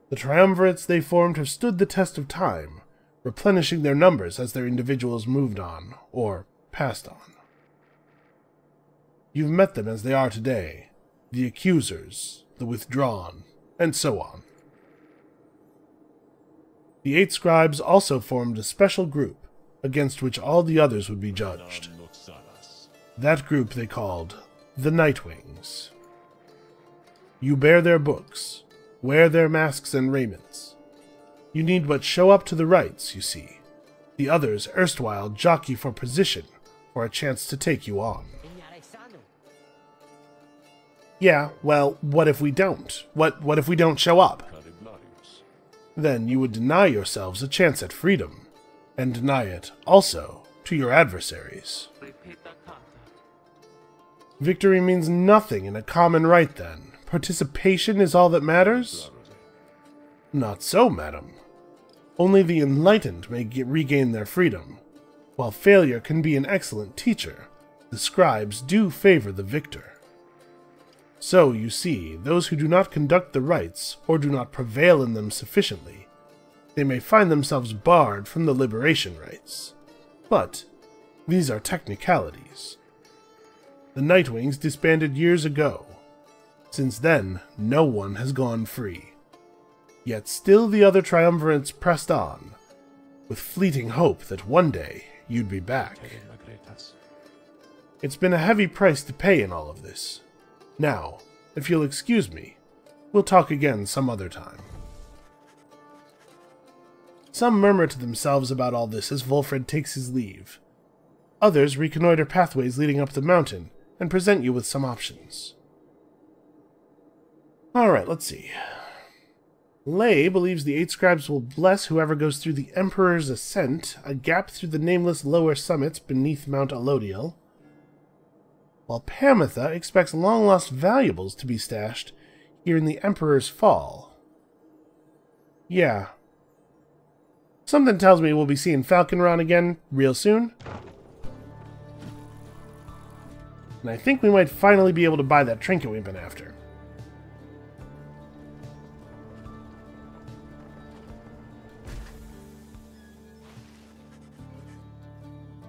The triumvirates they formed have stood the test of time, replenishing their numbers as their individuals moved on, or passed on. You've met them as they are today, the accusers, the withdrawn, and so on. The 8 scribes also formed a special group, against which all the others would be judged. That group they called the Nightwings. You bear their books, wear their masks and raiments. You need but show up to the rites, you see. The others erstwhile jockey for position, for a chance to take you on. Yeah, well, what if we don't? What if we don't show up? Then you would deny yourselves a chance at freedom, and deny it, also, to your adversaries. Victory means nothing in a common rite, then. Participation is all that matters? Not so, madam. Only the enlightened may regain their freedom. While failure can be an excellent teacher, the scribes do favor the victor. So, you see, those who do not conduct the rites, or do not prevail in them sufficiently, they may find themselves barred from the liberation rites. But these are technicalities. The Nightwings disbanded years ago. Since then, no one has gone free. Yet still the other triumvirates pressed on, with fleeting hope that one day you'd be back. It's been a heavy price to pay in all of this. Now, if you'll excuse me, we'll talk again some other time. Some murmur to themselves about all this as Wulfred takes his leave. Others reconnoiter pathways leading up the mountain and present you with some options. Alright, let's see. Lay believes the 8 scribes will bless whoever goes through the Emperor's Ascent, a gap through the nameless lower summits beneath Mount Alodiel, while Pamitha expects long-lost valuables to be stashed here in the Emperor's Fall. Yeah. Something tells me we'll be seeing Falconron again real soon. And I think we might finally be able to buy that trinket we've been after.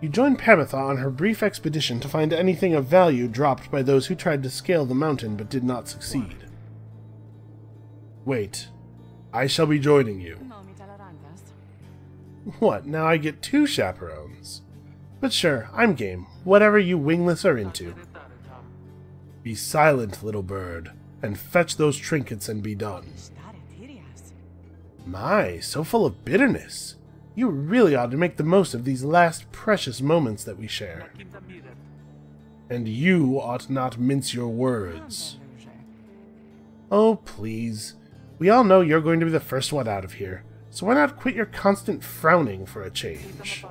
You join Pamitha on her brief expedition to find anything of value dropped by those who tried to scale the mountain but did not succeed. Wait, I shall be joining you. What, now I get 2 chaperones? But sure, I'm game, whatever you wingless are into. Be silent, little bird, and fetch those trinkets and be done. My, so full of bitterness. You really ought to make the most of these last precious moments that we share. And you ought not mince your words. Oh, please. We all know you're going to be the first one out of here, so why not quit your constant frowning for a change?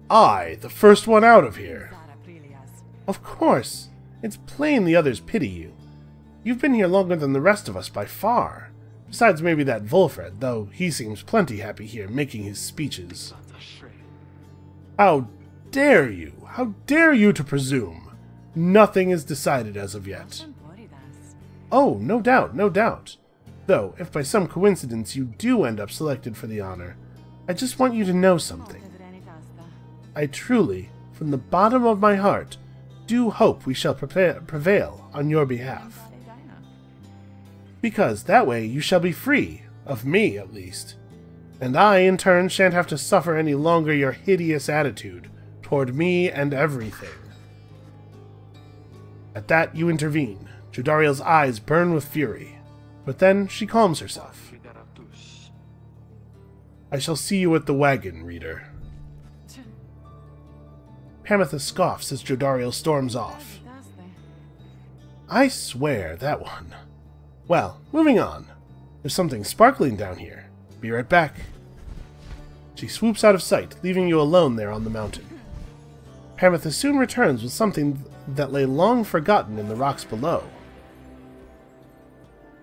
I, the first one out of here. Of course. It's plain the others pity you. You've been here longer than the rest of us by far. Besides maybe that Wolfred, though he seems plenty happy here making his speeches. How dare you? How dare you to presume? Nothing is decided as of yet. Oh, no doubt, no doubt. Though, if by some coincidence you do end up selected for the honor, I just want you to know something. I truly, from the bottom of my heart, do hope we shall prevail on your behalf. Because that way you shall be free, of me at least, and I in turn shan't have to suffer any longer your hideous attitude toward me and everything. At that you intervene. Jodariel's eyes burn with fury, but then she calms herself. I shall see you at the wagon, reader. Pamitha scoffs as Jodariel storms off. I swear, that one. Well, moving on. There's something sparkling down here. Be right back. She swoops out of sight, leaving you alone there on the mountain. Pamitha soon returns with something that lay long forgotten in the rocks below.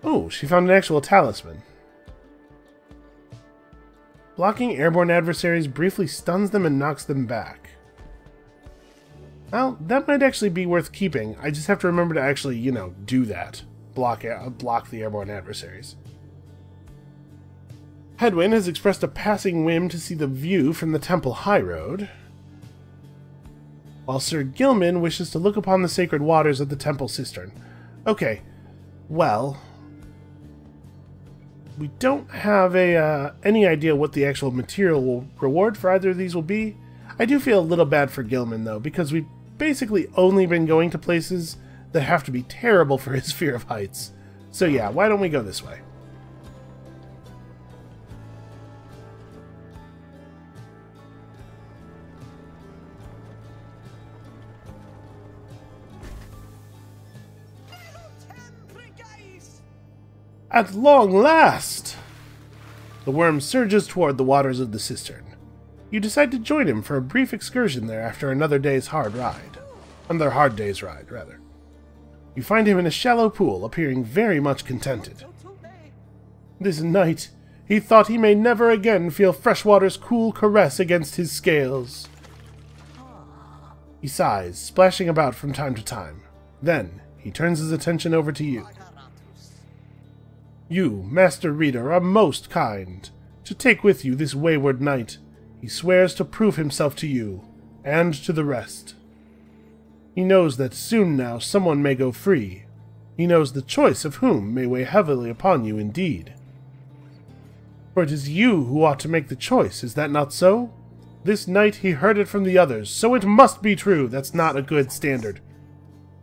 Oh, she found an actual talisman. Blocking airborne adversaries briefly stuns them and knocks them back. Well, that might actually be worth keeping. I just have to remember to actually, do that. Block the airborne adversaries. Hedwig has expressed a passing whim to see the view from the Temple High Road, while Sir Gilman wishes to look upon the sacred waters of the Temple Cistern. Okay, well, we don't have any idea what the actual material reward for either of these will be. I do feel a little bad for Gilman, though, because we've basically only been going to places that have to be terrible for his fear of heights. So yeah, why don't we go this way? At long last! The worm surges toward the waters of the cistern. You decide to join him for a brief excursion there after another day's hard ride. Another hard day's ride, rather. You find him in a shallow pool, appearing very much contented. This night, he thought he may never again feel freshwater's cool caress against his scales. He sighs, splashing about from time to time. Then, he turns his attention over to you. You, Master Reader, are most kind. To take with you this wayward knight, he swears to prove himself to you, and to the rest. He knows that soon now someone may go free. He knows the choice of whom may weigh heavily upon you indeed. For it is you who ought to make the choice, is that not so? This night he heard it from the others, so it must be true. That's not a good standard.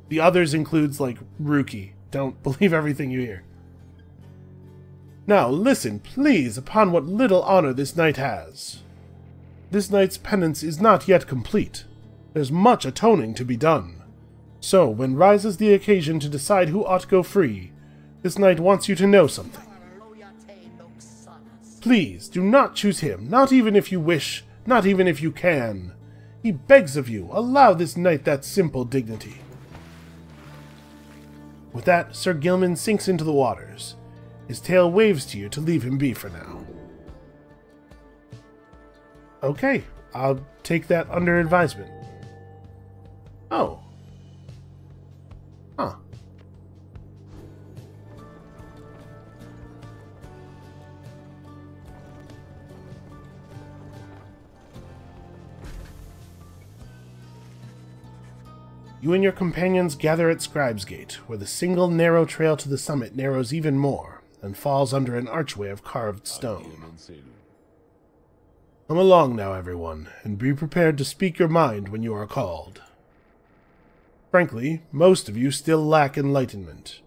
The others includes, like, Rookie. Don't believe everything you hear. Now listen, please, upon what little honor this knight has. This knight's penance is not yet complete. There's much atoning to be done. So, when rises the occasion to decide who ought to go free, this knight wants you to know something. Please, do not choose him, not even if you wish, not even if you can. He begs of you, allow this knight that simple dignity. With that, Sir Gilman sinks into the waters. His tail waves to you to leave him be for now. Okay, I'll take that under advisement. Oh. Huh. You and your companions gather at Scribe's Gate, where the single narrow trail to the summit narrows even more and falls under an archway of carved stone. Come along now, everyone, and be prepared to speak your mind when you are called. Frankly, most of you still lack enlightenment,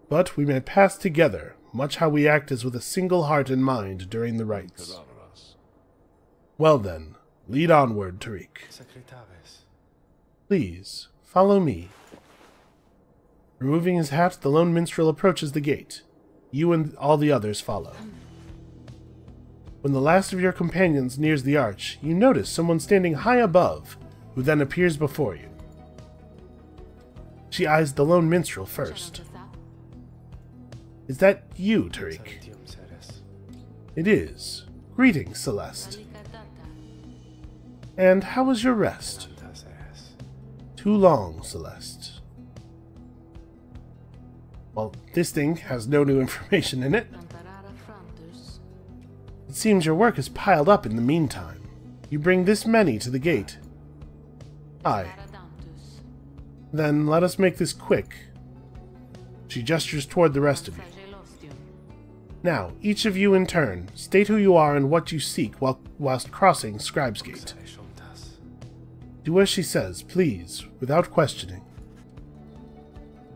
but we may pass together, much how we act as with a single heart and mind during the rites. Well then, lead onward, Tariq. Please, follow me. Removing his hat, the lone minstrel approaches the gate. You and all the others follow. When the last of your companions nears the arch, you notice someone standing high above, who then appears before you. She eyes the lone minstrel first. Is that you, Tariq? It is. Greetings, Celeste. And how was your rest? Too long, Celeste. Well, this thing has no new information in it. It seems your work is piled up in the meantime. You bring this many to the gate. Aye. Then let us make this quick. She gestures toward the rest of you. Now, each of you in turn, state who you are and what you seek whilst crossing Scribe's Gate. Do as she says, please, without questioning.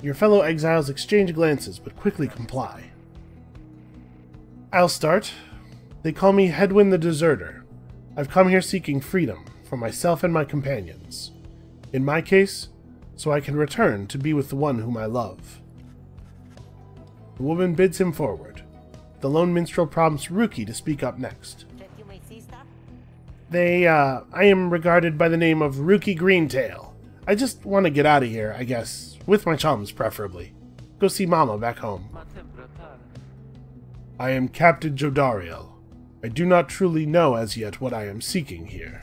Your fellow exiles exchange glances, but quickly comply. I'll start. They call me Hedwig the Deserter. I've come here seeking freedom, for myself and my companions. In my case, so I can return to be with the one whom I love. The woman bids him forward. The lone minstrel prompts Ruki to speak up next. I am regarded by the name of Ruki Greentail. I just want to get out of here, I guess. With my chums, preferably. Go see Mama back home. I am Captain Jodariel. I do not truly know as yet what I am seeking here.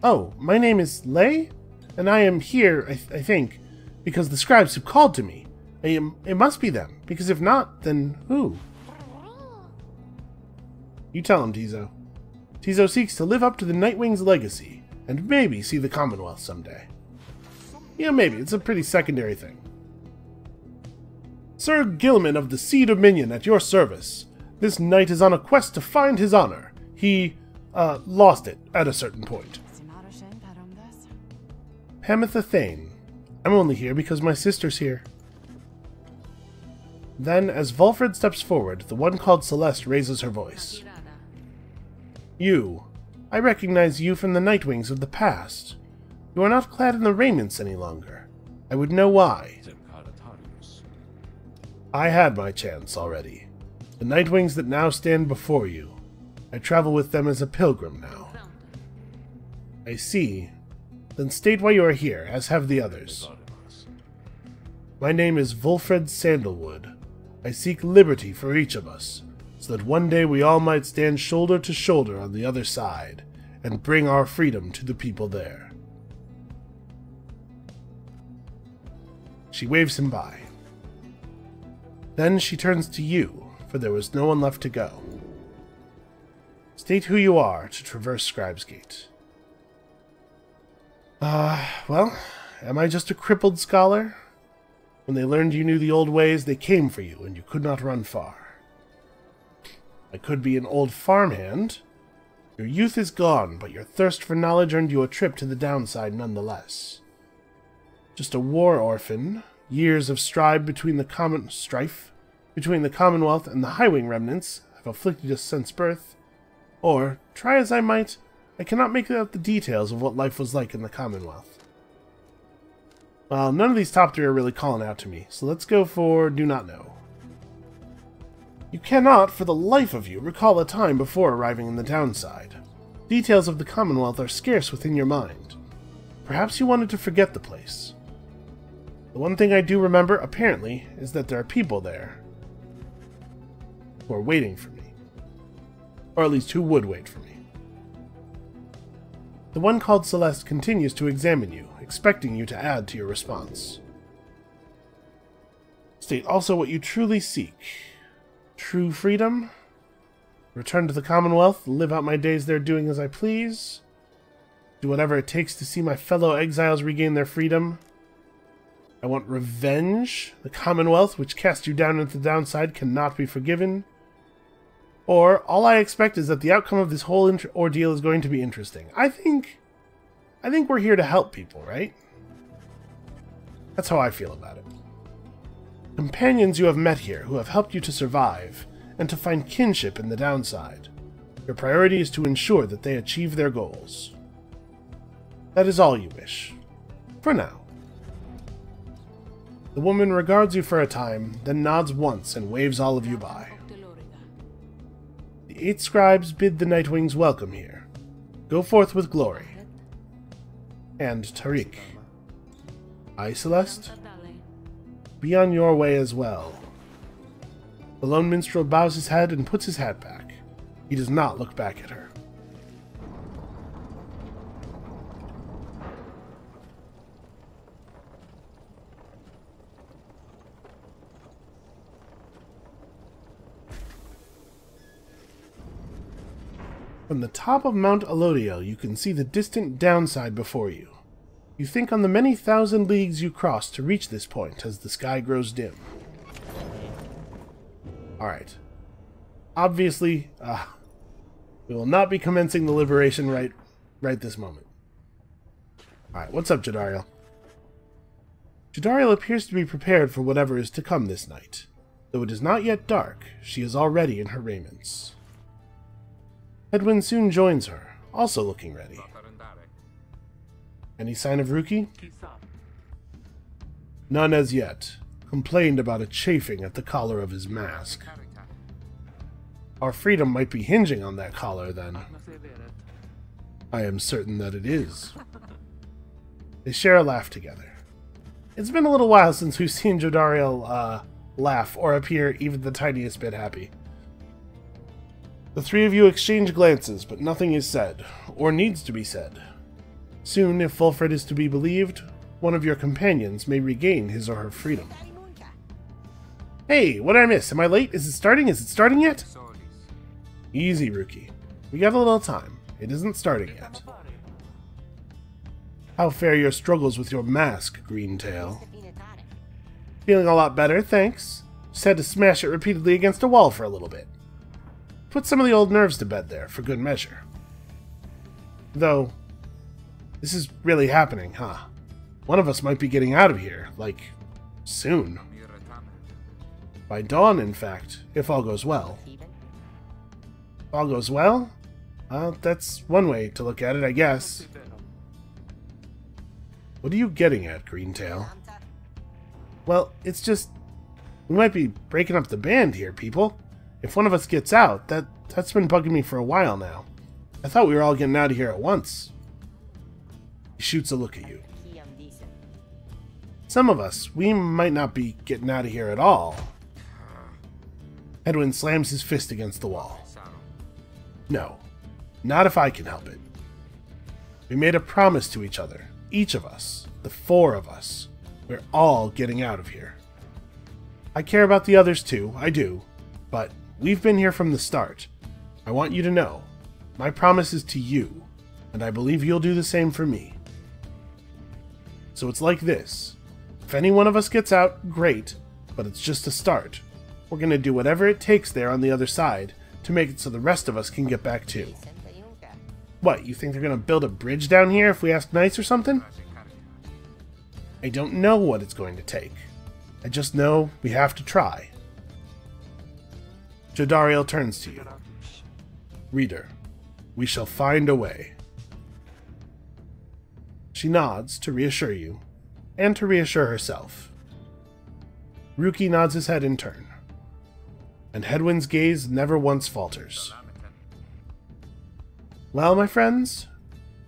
Oh, my name is Lei? And I am here, I think, because the scribes have called to me. It must be them, because if not, then who? You tell him, Tizo. Tizo seeks to live up to the Nightwing's legacy, and maybe see the Commonwealth someday. Yeah, maybe. It's a pretty secondary thing. Sir Gilman of the Sea Dominion at your service. This knight is on a quest to find his honor. He, lost it at a certain point. Hamitha Thane. I'm only here because my sister's here. Then, as Vulfred steps forward, the one called Celeste raises her voice. You. I recognize you from the Nightwings of the past. You are not clad in the raiments any longer. I would know why. I had my chance already. The Nightwings that now stand before you. I travel with them as a pilgrim now. I see. Then state why you are here, as have the others. My name is Vulfred Sandalwood. I seek liberty for each of us, so that one day we all might stand shoulder to shoulder on the other side, and bring our freedom to the people there. She waves him by. Then she turns to you, for there was no one left to go. State who you are to traverse Scribe's Gate. Well, am I just a crippled scholar? When they learned you knew the old ways, they came for you, and you could not run far. I could be an old farmhand. Your youth is gone, but your thirst for knowledge earned you a trip to the downside nonetheless. Just a war orphan, years of strife between the Commonwealth and the Highwing remnants have afflicted us since birth. Or, try as I might, I cannot make out the details of what life was like in the Commonwealth. Well, none of these top three are really calling out to me, so let's go for do not know. You cannot, for the life of you, recall a time before arriving in the downside. Details of the Commonwealth are scarce within your mind. Perhaps you wanted to forget the place. The one thing I do remember, apparently, is that there are people there who are waiting for me. Or at least who would wait for me. The one called Celeste continues to examine you, expecting you to add to your response. State also what you truly seek. True freedom? Return to the Commonwealth, live out my days there doing as I please? Do whatever it takes to see my fellow exiles regain their freedom. I want revenge. The Commonwealth, which cast you down into the downside, cannot be forgiven. Or, all I expect is that the outcome of this whole ordeal is going to be interesting. I think we're here to help people, right? That's how I feel about it. Companions you have met here who have helped you to survive, and to find kinship in the downside. Your priority is to ensure that they achieve their goals. That is all you wish. For now. The woman regards you for a time, then nods once and waves all of you by. The 8 scribes bid the Nightwings welcome here. Go forth with glory. And Tariq. Aye, Celeste? Be on your way as well. The lone minstrel bows his head and puts his hat back. He does not look back at her. From the top of Mount Elodiel, you can see the distant downside before you. You think on the many thousand leagues you cross to reach this point as the sky grows dim. Alright. Obviously, we will not be commencing the liberation right this moment. Alright, what's up, Jadariel? Jadariel appears to be prepared for whatever is to come this night. Though it is not yet dark, she is already in her raiments. Hedwig soon joins her, also looking ready. Any sign of Ruki? None as yet. Complained about a chafing at the collar of his mask. Our freedom might be hinging on that collar, then. I am certain that it is. They share a laugh together. It's been a little while since we've seen Jodariel laugh or appear even the tiniest bit happy. The 3 of you exchange glances, but nothing is said, or needs to be said. Soon, if Fulfred is to be believed, one of your companions may regain his or her freedom. Hey, what did I miss? Am I late? Is it starting? Is it starting yet? Easy, Rookie. We got a little time. It isn't starting yet. How fare your struggles with your mask, Greentail? Feeling a lot better, thanks. Just had to smash it repeatedly against a wall for a little bit. Put some of the old nerves to bed there, for good measure. Though, this is really happening, huh? One of us might be getting out of here, like, soon. By dawn, in fact, if all goes well. If all goes well? Well, that's one way to look at it, I guess. What are you getting at, Greentail? Well, it's just... we might be breaking up the band here, people. If one of us gets out, that's been bugging me for a while now. I thought we were all getting out of here at once. He shoots a look at you. Some of us, we might not be getting out of here at all. Hedwig slams his fist against the wall. No, not if I can help it. We made a promise to each other, each of us, the 4 of us. We're all getting out of here. I care about the others too, I do, but we've been here from the start. I want you to know, my promise is to you, and I believe you'll do the same for me. So it's like this. If any one of us gets out, great, but it's just a start. We're going to do whatever it takes there on the other side to make it so the rest of us can get back too. What, you think they're going to build a bridge down here if we ask nice or something? I don't know what it's going to take. I just know we have to try. Jodariel turns to you. Reader, we shall find a way. She nods to reassure you, and to reassure herself. Ruki nods his head in turn, and Hedwig's gaze never once falters. Well, my friends,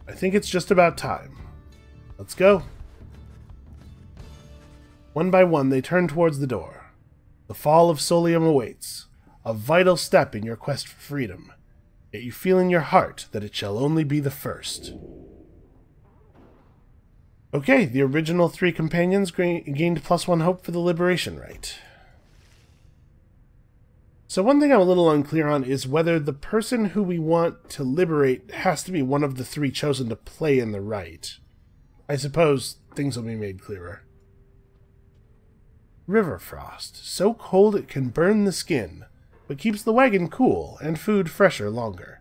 I think it's just about time. Let's go. One by one, they turn towards the door. The fall of Solium awaits, a vital step in your quest for freedom, yet you feel in your heart that it shall only be the first. Okay, the original 3 companions gained +1 hope for the liberation rite. So one thing I'm a little unclear on is whether the person who we want to liberate has to be one of the three chosen to play in the right. I suppose things will be made clearer. River frost, so cold it can burn the skin, but keeps the wagon cool and food fresher longer.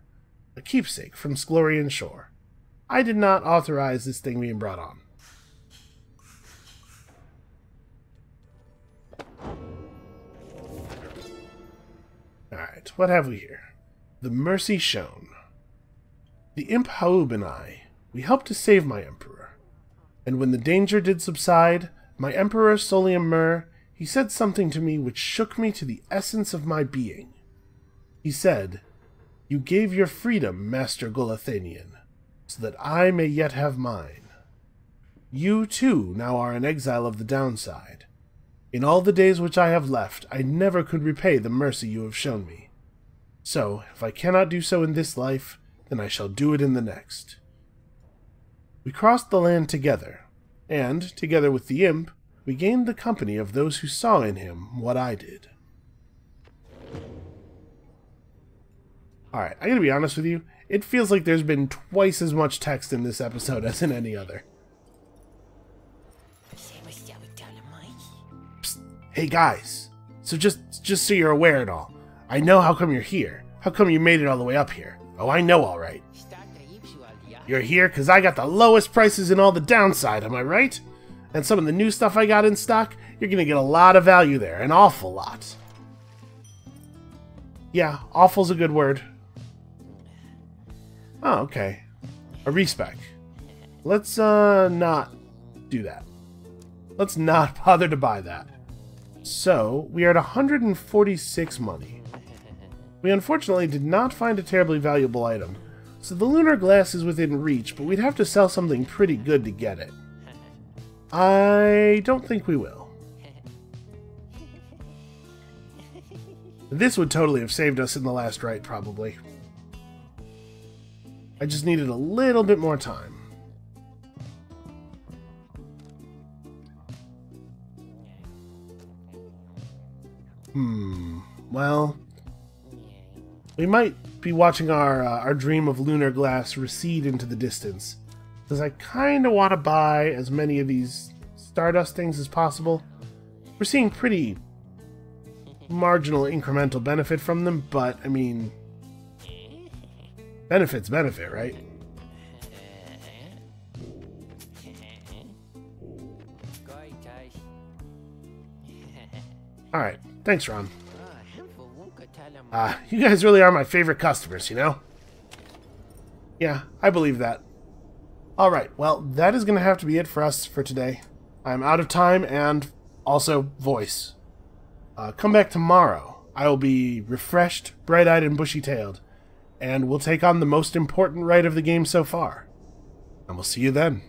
A keepsake from Sklorian shore. I did not authorize this thing being brought on. Alright, what have we here? The mercy shown. The imp Haub and I, we helped to save my emperor. And when the danger did subside, my emperor Solium Mur, he said something to me which shook me to the essence of my being. He said, "You gave your freedom, Master Golathanian, so that I may yet have mine. You, too, now are an exile of the downside. In all the days which I have left, I never could repay the mercy you have shown me. So, if I cannot do so in this life, then I shall do it in the next." We crossed the land together, and, together with the imp, we gained the company of those who saw in him what I did. Alright, I gotta be honest with you, it feels like there's been twice as much text in this episode as in any other. Psst, hey guys, so just so you're aware and all, I know how come you're here. How come you made it all the way up here? Oh, I know alright. You're here because I got the lowest prices in all the downside, am I right? And some of the new stuff I got in stock, you're gonna get a lot of value there, an awful lot. Yeah, awful's a good word. Oh, okay. A respec. Let's, not do that. Let's not bother to buy that. So, we are at 146 money. We unfortunately did not find a terribly valuable item, so the lunar glass is within reach, but we'd have to sell something pretty good to get it. I don't think we will. This would totally have saved us in the last right, probably. I just needed a little bit more time. Well, we might be watching our dream of lunar glass recede into the distance, because I kind of want to buy as many of these Stardust things as possible. We're seeing pretty marginal incremental benefit from them, but, I mean, benefit's benefit, right? Alright, thanks, Ron. You guys really are my favorite customers, you know? Yeah, I believe that. Alright, well, that is going to have to be it for us for today. I'm out of time and also voice. Come back tomorrow. I will be refreshed, bright-eyed, and bushy-tailed, and we'll take on the most important rite of the game so far. And we'll see you then.